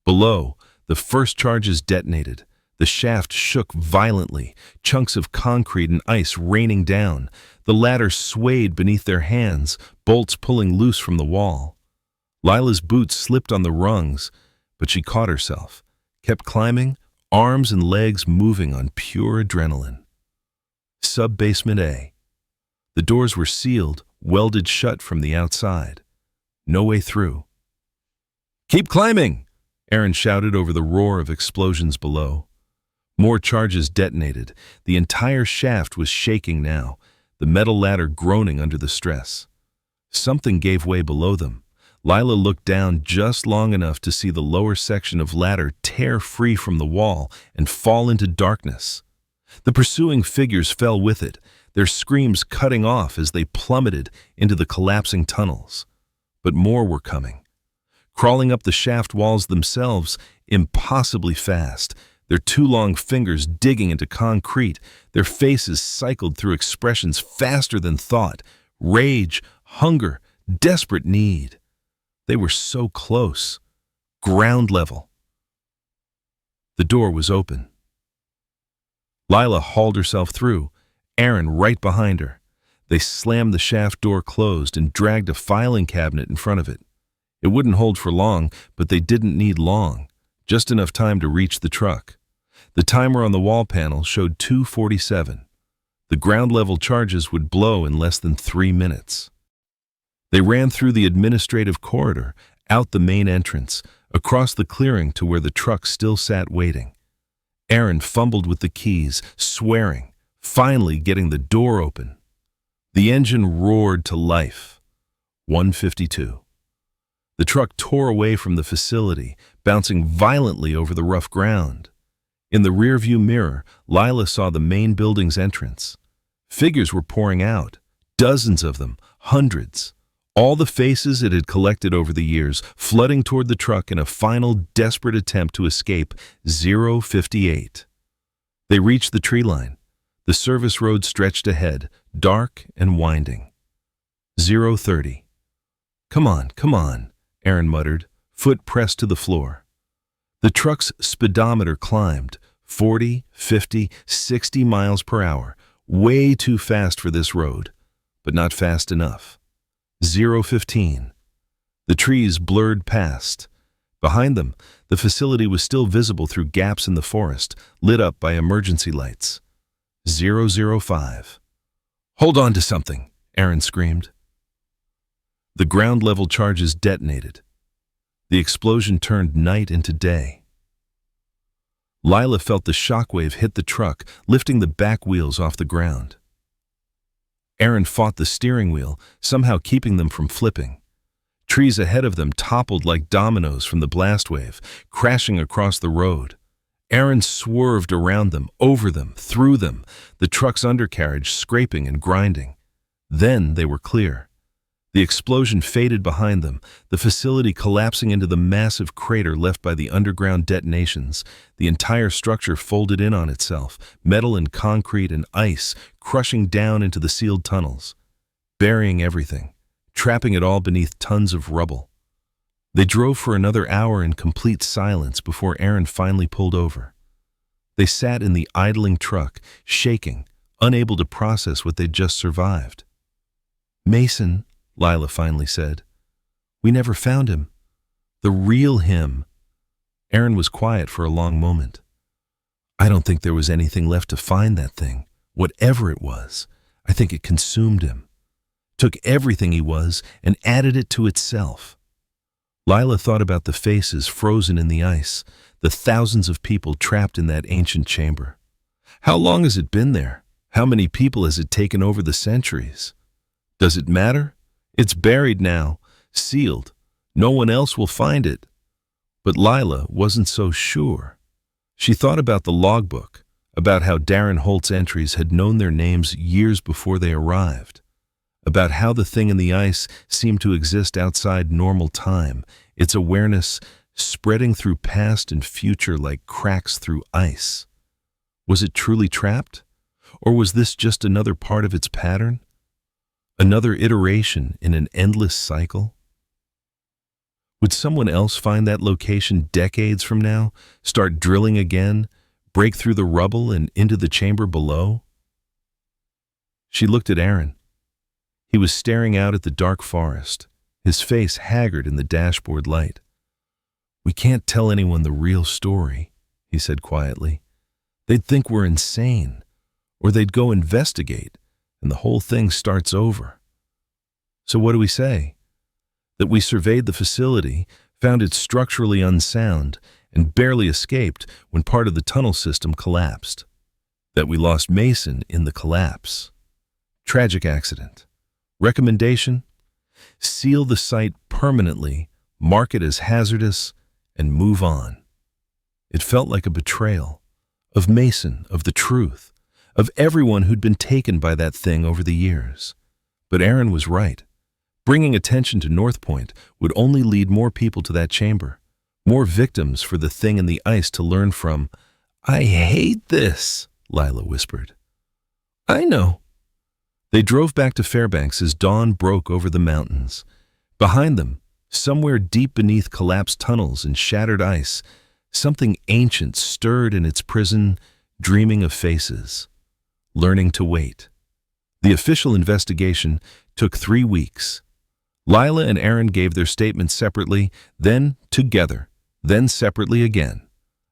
Below, the first charges detonated. The shaft shook violently, chunks of concrete and ice raining down. The ladder swayed beneath their hands, bolts pulling loose from the wall. Lila's boots slipped on the rungs, but she caught herself, kept climbing, arms and legs moving on pure adrenaline. Sub-basement A. The doors were sealed, welded shut from the outside. No way through. Keep climbing! Aaron shouted over the roar of explosions below. More charges detonated. The entire shaft was shaking now, the metal ladder groaning under the stress. Something gave way below them. Lila looked down just long enough to see the lower section of ladder tear free from the wall and fall into darkness. The pursuing figures fell with it, their screams cutting off as they plummeted into the collapsing tunnels. But more were coming. Crawling up the shaft walls themselves, impossibly fast, their two long fingers digging into concrete, their faces cycled through expressions faster than thought, rage, hunger, desperate need. They were so close. Ground level. The door was open. Lila hauled herself through, Aaron right behind her. They slammed the shaft door closed and dragged a filing cabinet in front of it. It wouldn't hold for long, but they didn't need long, just enough time to reach the truck. The timer on the wall panel showed 2:47. The ground-level charges would blow in less than 3 minutes. They ran through the administrative corridor, out the main entrance, across the clearing to where the truck still sat waiting. Aaron fumbled with the keys, swearing, finally getting the door open. The engine roared to life. 1:52. The truck tore away from the facility, bouncing violently over the rough ground. In the rearview mirror, Lila saw the main building's entrance. Figures were pouring out, dozens of them, hundreds. All the faces it had collected over the years, flooding toward the truck in a final desperate attempt to escape. 0:58. They reached the tree line. The service road stretched ahead, dark and winding. 0:30. Come on, Aaron muttered, foot pressed to the floor. The truck's speedometer climbed, 40, 50, 60 miles per hour, way too fast for this road, but not fast enough. 0:15. The trees blurred past. Behind them, the facility was still visible through gaps in the forest, lit up by emergency lights. 0:05. Hold on to something, Aaron screamed. The ground-level charges detonated. The explosion turned night into day. Lila felt the shockwave hit the truck, lifting the back wheels off the ground. Aaron fought the steering wheel, somehow keeping them from flipping. Trees ahead of them toppled like dominoes from the blast wave, crashing across the road. Aaron swerved around them, over them, through them, the truck's undercarriage scraping and grinding. Then they were clear. The explosion faded behind them, the facility collapsing into the massive crater left by the underground detonations. The entire structure folded in on itself, metal and concrete and ice crushing down into the sealed tunnels, burying everything, trapping it all beneath tons of rubble. They drove for another hour in complete silence before Aaron finally pulled over. They sat in the idling truck, shaking, unable to process what they'd just survived. "Mason," Lila finally said. "We never found him. The real him." Aaron was quiet for a long moment. "I don't think there was anything left to find that thing, whatever it was. I think it consumed him. Took everything he was and added it to itself." Lila thought about the faces frozen in the ice, the thousands of people trapped in that ancient chamber. How long has it been there? How many people has it taken over the centuries? Does it matter? It's buried now, sealed. No one else will find it. But Lila wasn't so sure. She thought about the logbook, about how Darren Holt's entries had known their names years before they arrived, about how the thing in the ice seemed to exist outside normal time, its awareness spreading through past and future like cracks through ice. Was it truly trapped? Or was this just another part of its pattern? Another iteration in an endless cycle? Would someone else find that location decades from now, start drilling again, break through the rubble and into the chamber below? She looked at Aaron. He was staring out at the dark forest, his face haggard in the dashboard light. "We can't tell anyone the real story," he said quietly. "They'd think we're insane, or they'd go investigate, and the whole thing starts over. So what do we say? That we surveyed the facility, found it structurally unsound, and barely escaped when part of the tunnel system collapsed. That we lost Mason in the collapse. Tragic accident. Recommendation? Seal the site permanently, mark it as hazardous, and move on." It felt like a betrayal. Of Mason, of the truth, of everyone who'd been taken by that thing over the years. But Aaron was right. Bringing attention to Northpoint would only lead more people to that chamber, more victims for the thing in the ice to learn from. "I hate this," Lila whispered. "I know." They drove back to Fairbanks as dawn broke over the mountains. Behind them, somewhere deep beneath collapsed tunnels and shattered ice, something ancient stirred in its prison, dreaming of faces. Learning to wait. The official investigation took 3 weeks. Lila and Aaron gave their statements separately, then together, then separately again.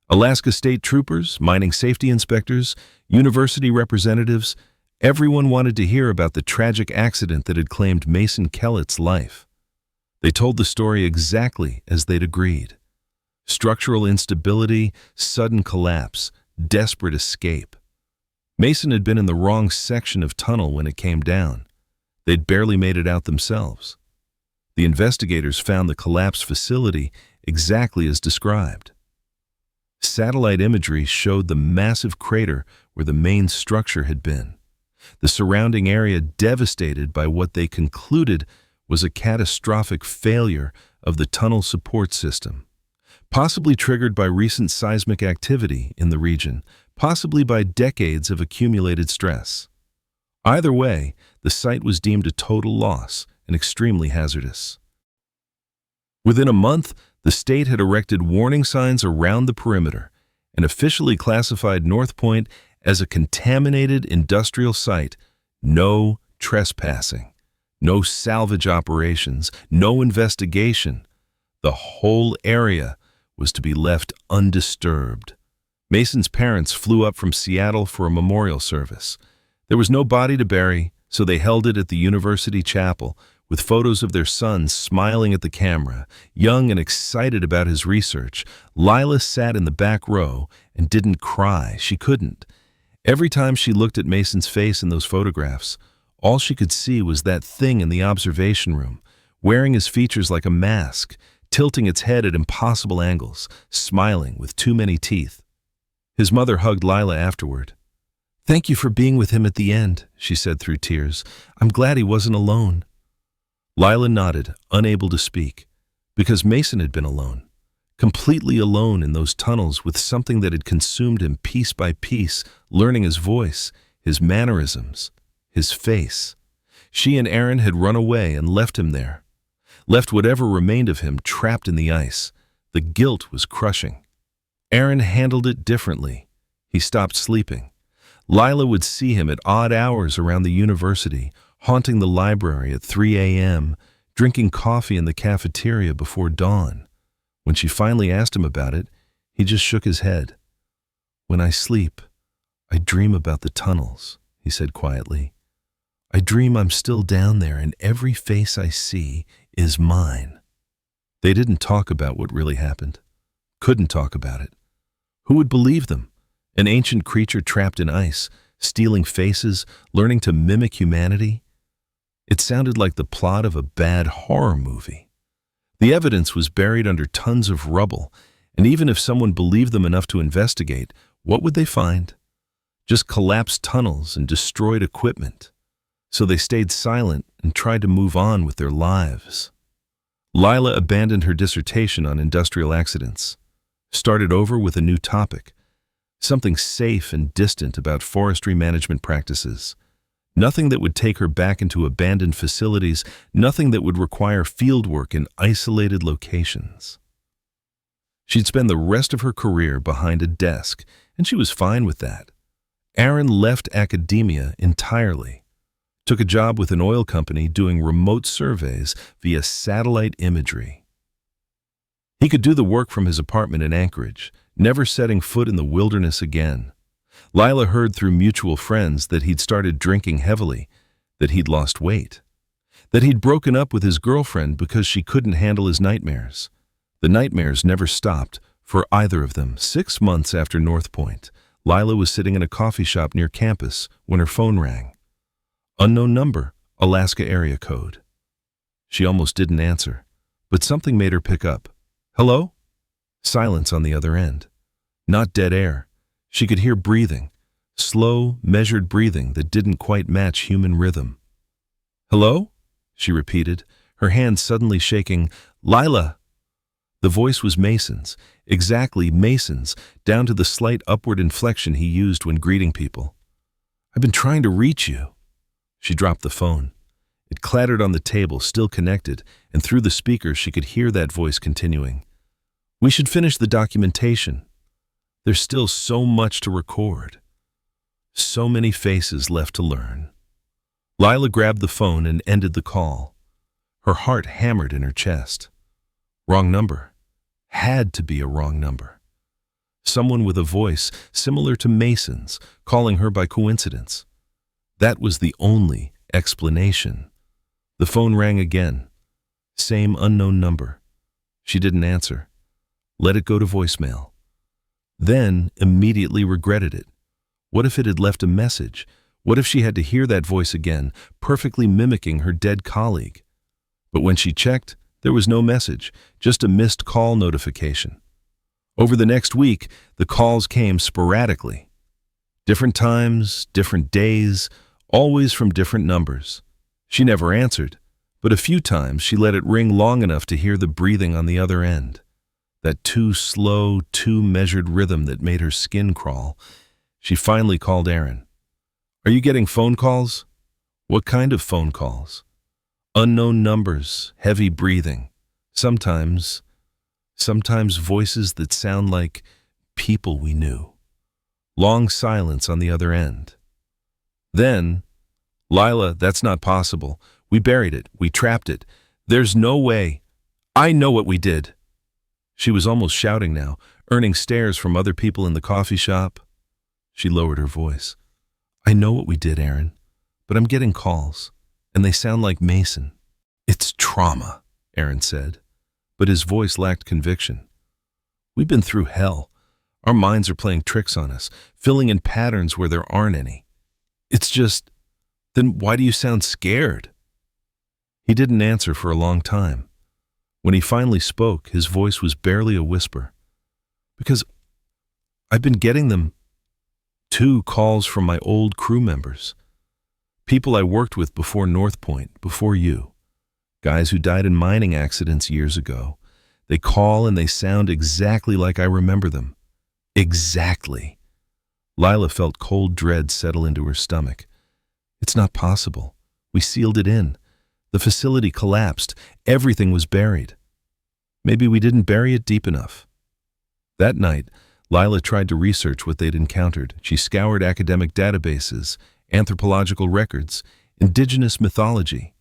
Alaska State Troopers, mining safety inspectors, university representatives, everyone wanted to hear about the tragic accident that had claimed Mason Kellett's life. They told the story exactly as they'd agreed. Structural instability, sudden collapse, desperate escape. Mason had been in the wrong section of tunnel when it came down. They'd barely made it out themselves. The investigators found the collapsed facility exactly as described. Satellite imagery showed the massive crater where the main structure had been, the surrounding area devastated by what they concluded was a catastrophic failure of the tunnel support system, possibly triggered by recent seismic activity in the region, possibly by decades of accumulated stress. Either way, the site was deemed a total loss and extremely hazardous. Within a month, the state had erected warning signs around the perimeter and officially classified Northpoint as a contaminated industrial site. No trespassing, no salvage operations, no investigation. The whole area was to be left undisturbed. Mason's parents flew up from Seattle for a memorial service. There was no body to bury, so they held it at the university chapel, with photos of their son smiling at the camera, young and excited about his research. Lila sat in the back row and didn't cry. She couldn't. Every time she looked at Mason's face in those photographs, all she could see was that thing in the observation room, wearing his features like a mask, tilting its head at impossible angles, smiling with too many teeth. His mother hugged Lila afterward. "Thank you for being with him at the end," she said through tears. "I'm glad he wasn't alone." Lila nodded, unable to speak, because Mason had been alone, completely alone in those tunnels with something that had consumed him piece by piece, learning his voice, his mannerisms, his face. She and Aaron had run away and left him there, left whatever remained of him trapped in the ice. The guilt was crushing. Aaron handled it differently. He stopped sleeping. Lila would see him at odd hours around the university, haunting the library at 3 a.m., drinking coffee in the cafeteria before dawn. When she finally asked him about it, he just shook his head. "When I sleep, I dream about the tunnels," he said quietly. "I dream I'm still down there and every face I see is mine." They didn't talk about what really happened. Couldn't talk about it. Who would believe them? An ancient creature trapped in ice, stealing faces, learning to mimic humanity? It sounded like the plot of a bad horror movie. The evidence was buried under tons of rubble, and even if someone believed them enough to investigate, what would they find? Just collapsed tunnels and destroyed equipment. So they stayed silent and tried to move on with their lives. Lila abandoned her dissertation on industrial accidents, started over with a new topic, something safe and distant about forestry management practices. Nothing that would take her back into abandoned facilities, nothing that would require fieldwork in isolated locations. She'd spend the rest of her career behind a desk, and she was fine with that. Aaron left academia entirely, took a job with an oil company doing remote surveys via satellite imagery. He could do the work from his apartment in Anchorage, never setting foot in the wilderness again. Lila heard through mutual friends that he'd started drinking heavily, that he'd lost weight, that he'd broken up with his girlfriend because she couldn't handle his nightmares. The nightmares never stopped for either of them. 6 months after Northpoint, Lila was sitting in a coffee shop near campus when her phone rang. Unknown number, Alaska area code. She almost didn't answer, but something made her pick up. "Hello?" Silence on the other end. Not dead air. She could hear breathing, slow, measured breathing that didn't quite match human rhythm. "Hello?" she repeated, her hand suddenly shaking. "Lila!" The voice was Mason's, exactly Mason's, down to the slight upward inflection he used when greeting people. "I've been trying to reach you." She dropped the phone. It clattered on the table, still connected, and through the speaker she could hear that voice continuing. "We should finish the documentation. There's still so much to record. So many faces left to learn." Lila grabbed the phone and ended the call. Her heart hammered in her chest. Wrong number. Had to be a wrong number. Someone with a voice similar to Mason's, calling her by coincidence. That was the only explanation. The phone rang again. Same unknown number. She didn't answer. Let it go to voicemail. Then immediately regretted it. What if it had left a message? What if she had to hear that voice again, perfectly mimicking her dead colleague? But when she checked, there was no message, just a missed call notification. Over the next week, the calls came sporadically. Different times, different days, always from different numbers. She never answered, but a few times she let it ring long enough to hear the breathing on the other end. That too slow, too measured rhythm that made her skin crawl. She finally called Aaron. Are you getting phone calls? What kind of phone calls? Unknown numbers, heavy breathing. Sometimes voices that sound like people we knew. Long silence on the other end. Then, Lila, that's not possible. We buried it. We trapped it. There's no way. I know what we did. She was almost shouting now, earning stares from other people in the coffee shop. She lowered her voice. I know what we did, Aaron, but I'm getting calls, and they sound like Mason. It's trauma, Aaron said, but his voice lacked conviction. We've been through hell. Our minds are playing tricks on us, filling in patterns where there aren't any. It's just, then why do you sound scared? He didn't answer for a long time. When he finally spoke, his voice was barely a whisper. Because I've been getting them 2 calls from my old crew members. People I worked with before Northpoint, before you. Guys who died in mining accidents years ago. They call and they sound exactly like I remember them. Exactly. Lila felt cold dread settle into her stomach. It's not possible. We sealed it in. The facility collapsed. Everything was buried. Maybe we didn't bury it deep enough. That night, Lila tried to research what they'd encountered. She scoured academic databases, anthropological records, indigenous mythology.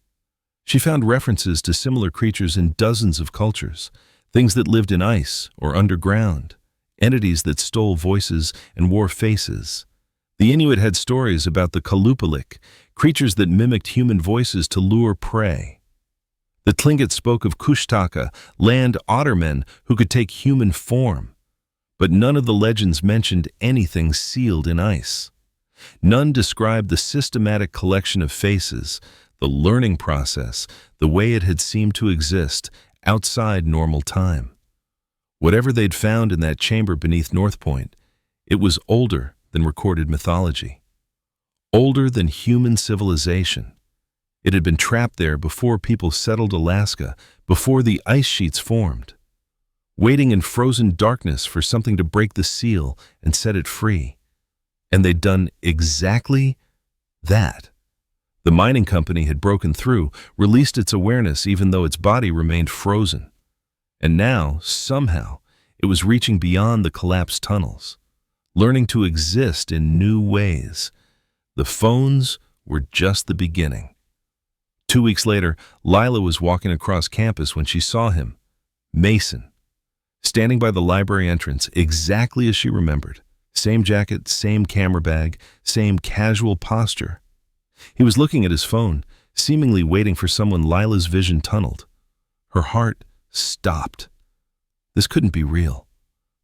She found references to similar creatures in dozens of cultures, things that lived in ice or underground, entities that stole voices and wore faces. The Inuit had stories about the Kalupalik, creatures that mimicked human voices to lure prey. The Tlingit spoke of Kushtaka, land ottermen who could take human form. But none of the legends mentioned anything sealed in ice. None described the systematic collection of faces, the learning process, the way it had seemed to exist outside normal time. Whatever they'd found in that chamber beneath Northpoint, it was older than recorded mythology. Older than human civilization. It had been trapped there before people settled Alaska, before the ice sheets formed. Waiting in frozen darkness for something to break the seal and set it free. And they'd done exactly that. The mining company had broken through, released its awareness even though its body remained frozen. And now, somehow, it was reaching beyond the collapsed tunnels, learning to exist in new ways. The phones were just the beginning. 2 weeks later, Lila was walking across campus when she saw him, Mason, standing by the library entrance exactly as she remembered. Same jacket, same camera bag, same casual posture. He was looking at his phone, seemingly waiting for someone. Lila's vision tunneled. Her heart stopped. This couldn't be real.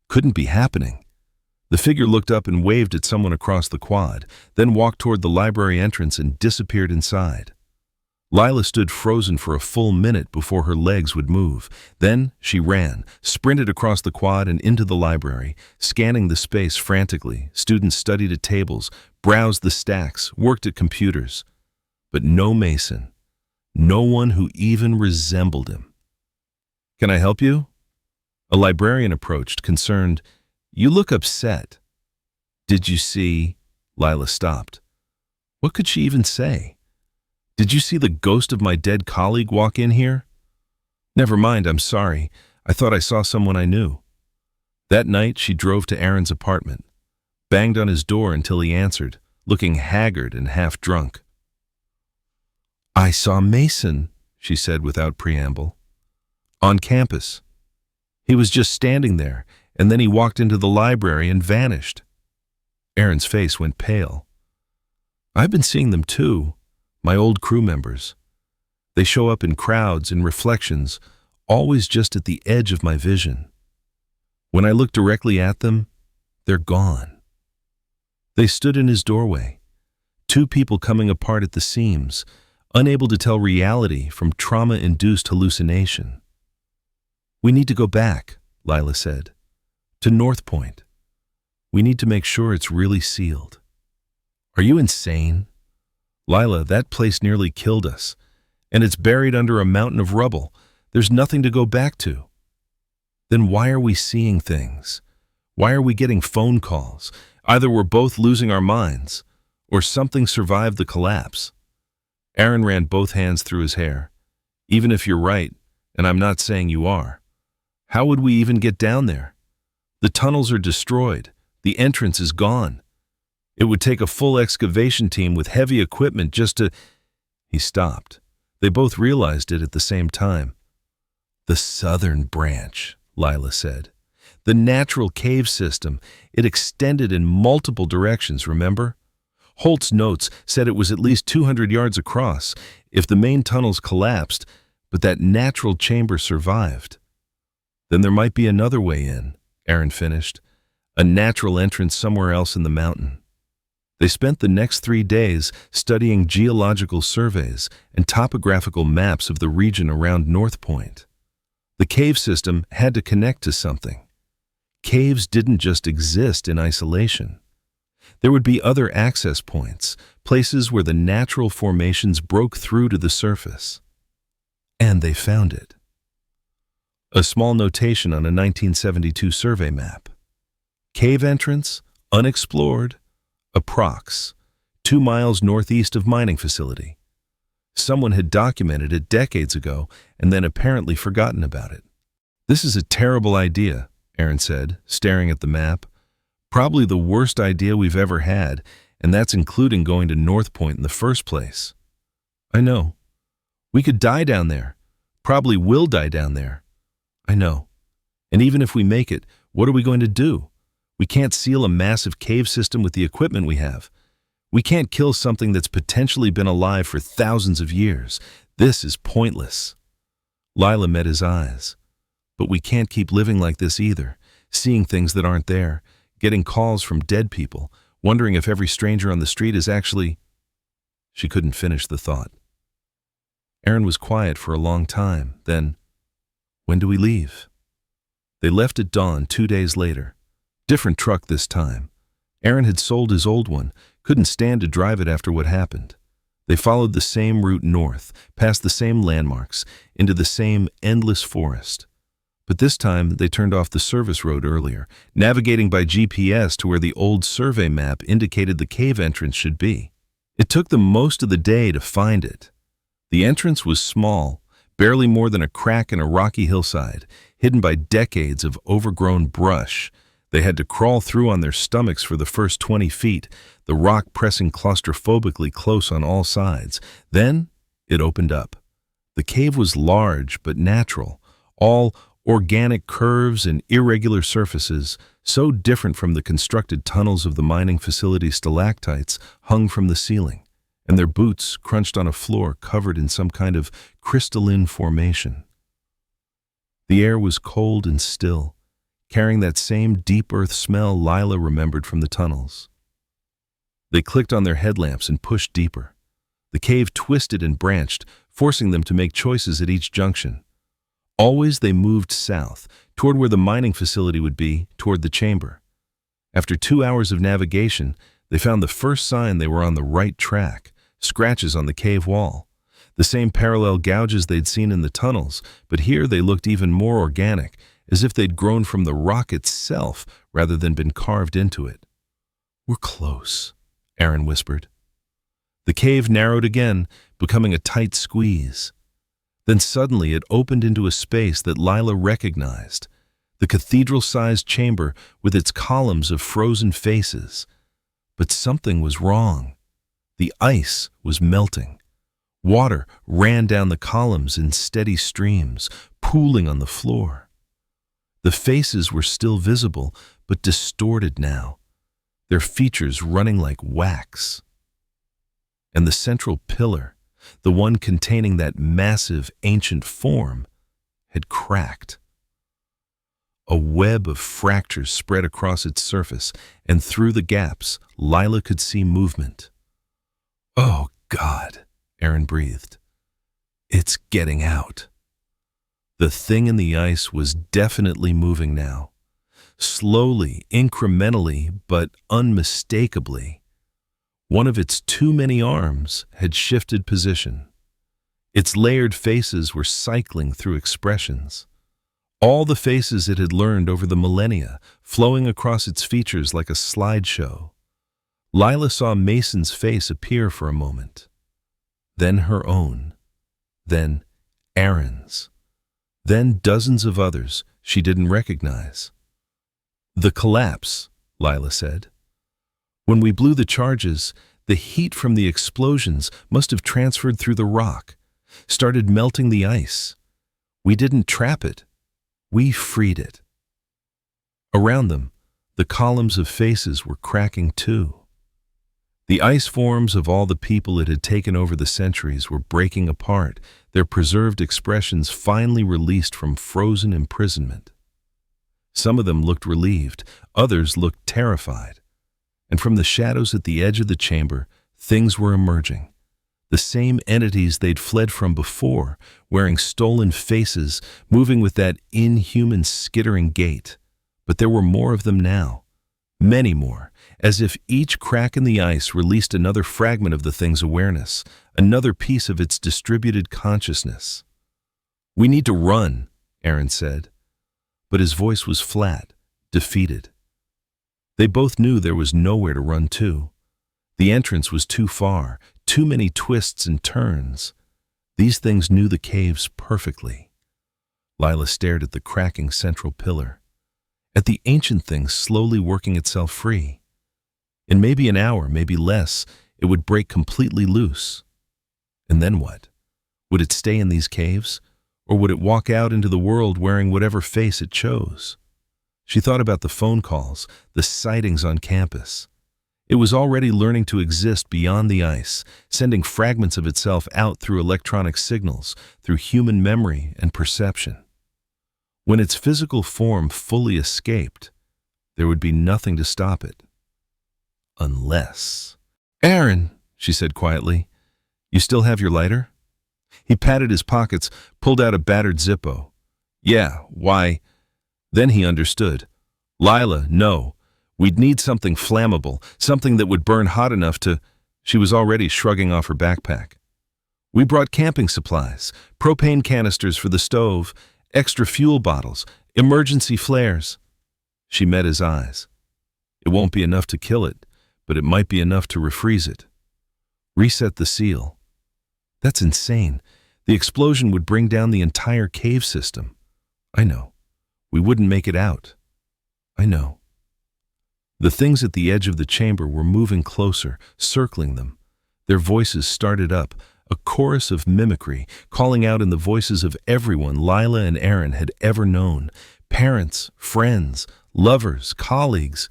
Couldn't be happening. The figure looked up and waved at someone across the quad, then walked toward the library entrance and disappeared inside. Lila stood frozen for a full minute before her legs would move. Then she ran, sprinted across the quad and into the library, scanning the space frantically. Students studied at tables, browsed the stacks, worked at computers. But no Mason. No one who even resembled him. Can I help you? A librarian approached, concerned. You look upset. Did you see? Lila stopped. What could she even say? Did you see the ghost of my dead colleague walk in here? Never mind, I'm sorry. I thought I saw someone I knew. That night, she drove to Aaron's apartment, banged on his door until he answered, looking haggard and half drunk. I saw Mason, she said without preamble. On campus. He was just standing there, and then he walked into the library and vanished. Aaron's face went pale. I've been seeing them too. My old crew members. They show up in crowds, in reflections, always just at the edge of my vision. When I look directly at them, they're gone. They stood in his doorway, 2 people coming apart at the seams, unable to tell reality from trauma-induced hallucination. We need to go back, Lila said, to Northpoint. We need to make sure it's really sealed. Are you insane? Lila, that place nearly killed us, and it's buried under a mountain of rubble. There's nothing to go back to. Then why are we seeing things? Why are we getting phone calls? Either we're both losing our minds, or something survived the collapse. Aaron ran both hands through his hair. Even if you're right, and I'm not saying you are, how would we even get down there? The tunnels are destroyed. The entrance is gone. It would take a full excavation team with heavy equipment just to... He stopped. They both realized it at the same time. The southern branch, Lila said. The natural cave system. It extended in multiple directions, remember? Holt's notes said it was at least 200 yards across if the main tunnels collapsed, but that natural chamber survived. Then there might be another way in, Aaron finished. A natural entrance somewhere else in the mountain. They spent the next 3 days studying geological surveys and topographical maps of the region around Northpoint. The cave system had to connect to something. Caves didn't just exist in isolation. There would be other access points, places where the natural formations broke through to the surface. And they found it. A small notation on a 1972 survey map. Cave entrance, unexplored, approx. 2 miles northeast of mining facility. Someone had documented it decades ago and then apparently forgotten about it. This is a terrible idea, Aaron said, staring at the map. Probably the worst idea we've ever had, and that's including going to Northpoint in the first place. I know. We could die down there. Probably will die down there. I know. And even if we make it, what are we going to do? We can't seal a massive cave system with the equipment we have. We can't kill something that's potentially been alive for thousands of years. This is pointless. Lila met his eyes. But we can't keep living like this either, seeing things that aren't there, getting calls from dead people, wondering if every stranger on the street is actually... She couldn't finish the thought. Aaron was quiet for a long time. Then, when do we leave? They left at dawn 2 days later. Different truck this time. Aaron had sold his old one, couldn't stand to drive it after what happened. They followed the same route north, past the same landmarks, into the same endless forest. But this time they turned off the service road earlier, navigating by GPS to where the old survey map indicated the cave entrance should be. It took them most of the day to find it. The entrance was small, barely more than a crack in a rocky hillside, hidden by decades of overgrown brush. They had to crawl through on their stomachs for the first 20 feet, the rock pressing claustrophobically close on all sides. Then it opened up. The cave was large but natural, all organic curves and irregular surfaces, so different from the constructed tunnels of the mining facility. Stalactites hung from the ceiling, and their boots crunched on a floor covered in some kind of crystalline formation. The air was cold and still, carrying that same deep earth smell Lila remembered from the tunnels. They clicked on their headlamps and pushed deeper. The cave twisted and branched, forcing them to make choices at each junction. Always they moved south, toward where the mining facility would be, toward the chamber. After 2 hours of navigation, they found the first sign they were on the right track, scratches on the cave wall. The same parallel gouges they'd seen in the tunnels, but here they looked even more organic, as if they'd grown from the rock itself rather than been carved into it. "We're close," Aaron whispered. The cave narrowed again, becoming a tight squeeze. Then suddenly it opened into a space that Lila recognized, the cathedral-sized chamber with its columns of frozen faces. But something was wrong. The ice was melting. Water ran down the columns in steady streams, pooling on the floor. The faces were still visible, but distorted now, their features running like wax. And the central pillar, the one containing that massive ancient form, had cracked. A web of fractures spread across its surface, and through the gaps, Lila could see movement. "Oh, God," Aaron breathed. "It's getting out." The thing in the ice was definitely moving now. Slowly, incrementally, but unmistakably. One of its too many arms had shifted position. Its layered faces were cycling through expressions. All the faces it had learned over the millennia, flowing across its features like a slideshow. Lila saw Mason's face appear for a moment. Then her own. Then Aaron's. Then dozens of others she didn't recognize. "The collapse," Lila said. "When we blew the charges, the heat from the explosions must have transferred through the rock, started melting the ice. We didn't trap it. We freed it." Around them, the columns of faces were cracking too. The ice forms of all the people it had taken over the centuries were breaking apart, their preserved expressions finally released from frozen imprisonment. Some of them looked relieved, others looked terrified. And from the shadows at the edge of the chamber, things were emerging. The same entities they'd fled from before, wearing stolen faces, moving with that inhuman skittering gait. But there were more of them now. Many more, as if each crack in the ice released another fragment of the thing's awareness, another piece of its distributed consciousness. "We need to run," Aaron said. But his voice was flat, defeated. They both knew there was nowhere to run to. The entrance was too far, too many twists and turns. These things knew the caves perfectly. Lila stared at the cracking central pillar, at the ancient thing slowly working itself free. In maybe an hour, maybe less, it would break completely loose. And then what? Would it stay in these caves, or would it walk out into the world wearing whatever face it chose? She thought about the phone calls, the sightings on campus. It was already learning to exist beyond the ice, sending fragments of itself out through electronic signals, through human memory and perception. When its physical form fully escaped, there would be nothing to stop it. Unless... "Aaron," she said quietly, "you still have your lighter?" He patted his pockets, pulled out a battered Zippo. "Yeah, why?" Then he understood. "Lila, no. We'd need something flammable, something that would burn hot enough to..." She was already shrugging off her backpack. "We brought camping supplies, propane canisters for the stove, extra fuel bottles, emergency flares." She met his eyes. "It won't be enough to kill it, but it might be enough to refreeze it. Reset the seal." "That's insane. The explosion would bring down the entire cave system." "I know. We wouldn't make it out." "I know." The things at the edge of the chamber were moving closer, circling them. Their voices started up, a chorus of mimicry, calling out in the voices of everyone Lila and Aaron had ever known, parents, friends, lovers, colleagues,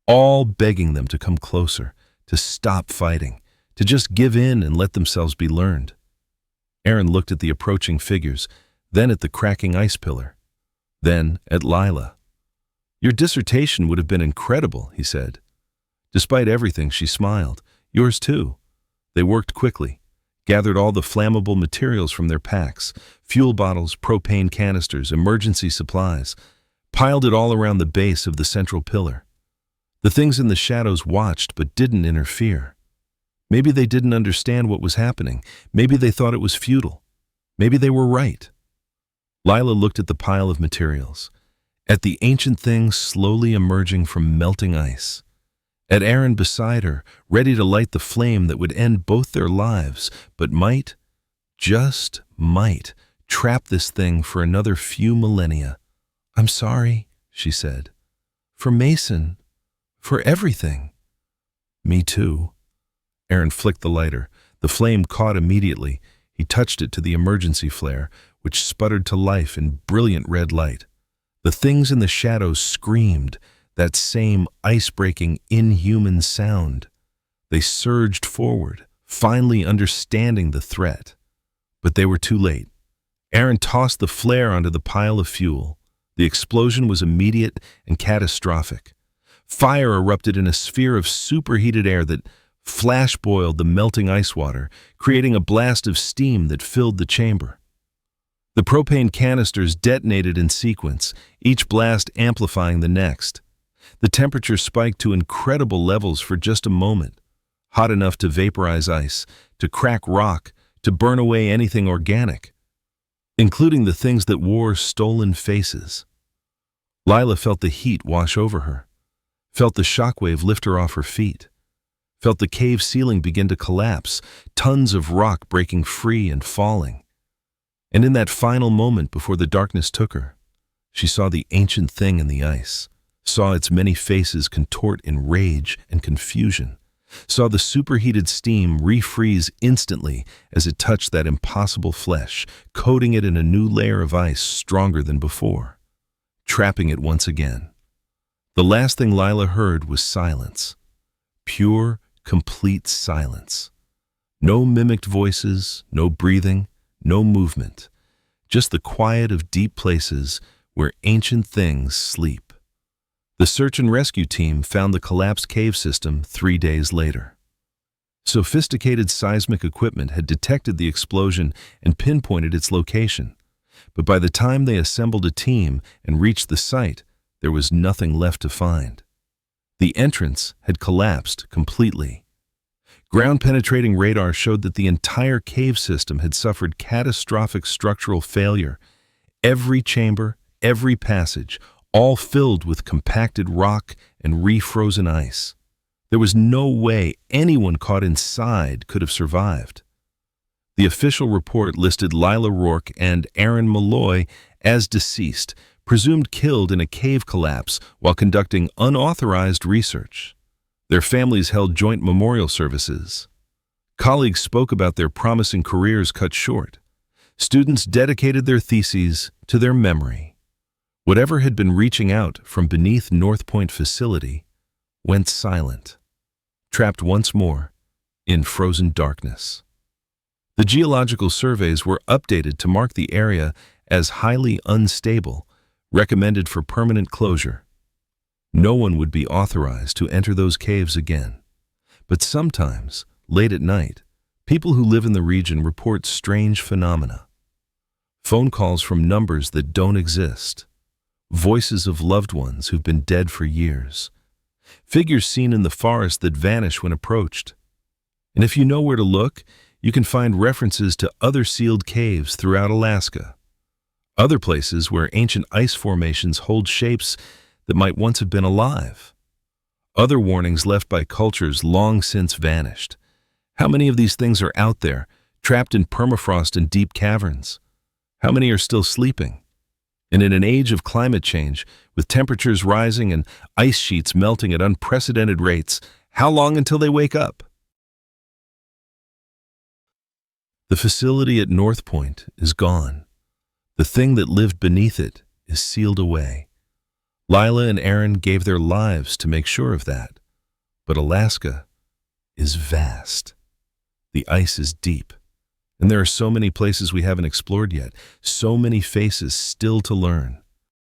all begging them to come closer, to stop fighting, to just give in and let themselves be learned. Aaron looked at the approaching figures, then at the cracking ice pillar, then at Lila. "Your dissertation would have been incredible," he said. Despite everything, she smiled. "Yours too." They worked quickly, gathered all the flammable materials from their packs, fuel bottles, propane canisters, emergency supplies, piled it all around the base of the central pillar. The things in the shadows watched but didn't interfere. Maybe they didn't understand what was happening. Maybe they thought it was futile. Maybe they were right. Lila looked at the pile of materials, at the ancient things slowly emerging from melting ice, at Aaron beside her, ready to light the flame that would end both their lives, but might, just might, trap this thing for another few millennia. "I'm sorry," she said. "For Mason. For everything." "Me too." Aaron flicked the lighter. The flame caught immediately. He touched it to the emergency flare, which sputtered to life in brilliant red light. The things in the shadows screamed, that same ice-breaking, inhuman sound. They surged forward, finally understanding the threat. But they were too late. Aaron tossed the flare onto the pile of fuel. The explosion was immediate and catastrophic. Fire erupted in a sphere of superheated air that flash-boiled the melting ice water, creating a blast of steam that filled the chamber. The propane canisters detonated in sequence, each blast amplifying the next. The temperature spiked to incredible levels for just a moment, hot enough to vaporize ice, to crack rock, to burn away anything organic. including the things that wore stolen faces. Lila felt the heat wash over her, felt the shockwave lift her off her feet, felt the cave ceiling begin to collapse, tons of rock breaking free and falling. And in that final moment before the darkness took her, she saw the ancient thing in the ice, saw its many faces contort in rage and confusion, saw the superheated steam refreeze instantly as it touched that impossible flesh, coating it in a new layer of ice stronger than before, trapping it once again. The last thing Lila heard was silence. Pure, complete silence. No mimicked voices, no breathing, no movement. Just the quiet of deep places where ancient things sleep. The search and rescue team found the collapsed cave system 3 days later. Sophisticated seismic equipment had detected the explosion and pinpointed its location. But by the time they assembled a team and reached the site, there was nothing left to find. The entrance had collapsed completely. Ground-penetrating radar showed that the entire cave system had suffered catastrophic structural failure. Every chamber, every passage, all filled with compacted rock and refrozen ice. There was no way anyone caught inside could have survived. The official report listed Lila Rourke and Aaron Malloy as deceased, presumed killed in a cave collapse while conducting unauthorized research. Their families held joint memorial services. Colleagues spoke about their promising careers cut short. Students dedicated their theses to their memory. Whatever had been reaching out from beneath Northpoint Facility went silent, trapped once more in frozen darkness. The geological surveys were updated to mark the area as highly unstable, recommended for permanent closure. No one would be authorized to enter those caves again. But sometimes, late at night, people who live in the region report strange phenomena. Phone calls from numbers that don't exist. Voices of loved ones who've been dead for years. Figures seen in the forest that vanish when approached. And if you know where to look, you can find references to other sealed caves throughout Alaska. Other places where ancient ice formations hold shapes that might once have been alive. Other warnings left by cultures long since vanished. How many of these things are out there, trapped in permafrost and deep caverns? How many are still sleeping? And in an age of climate change, with temperatures rising and ice sheets melting at unprecedented rates, how long until they wake up? The facility at Northpoint is gone. The thing that lived beneath it is sealed away. Lila and Aaron gave their lives to make sure of that. But Alaska is vast. The ice is deep. And there are so many places we haven't explored yet, so many faces still to learn.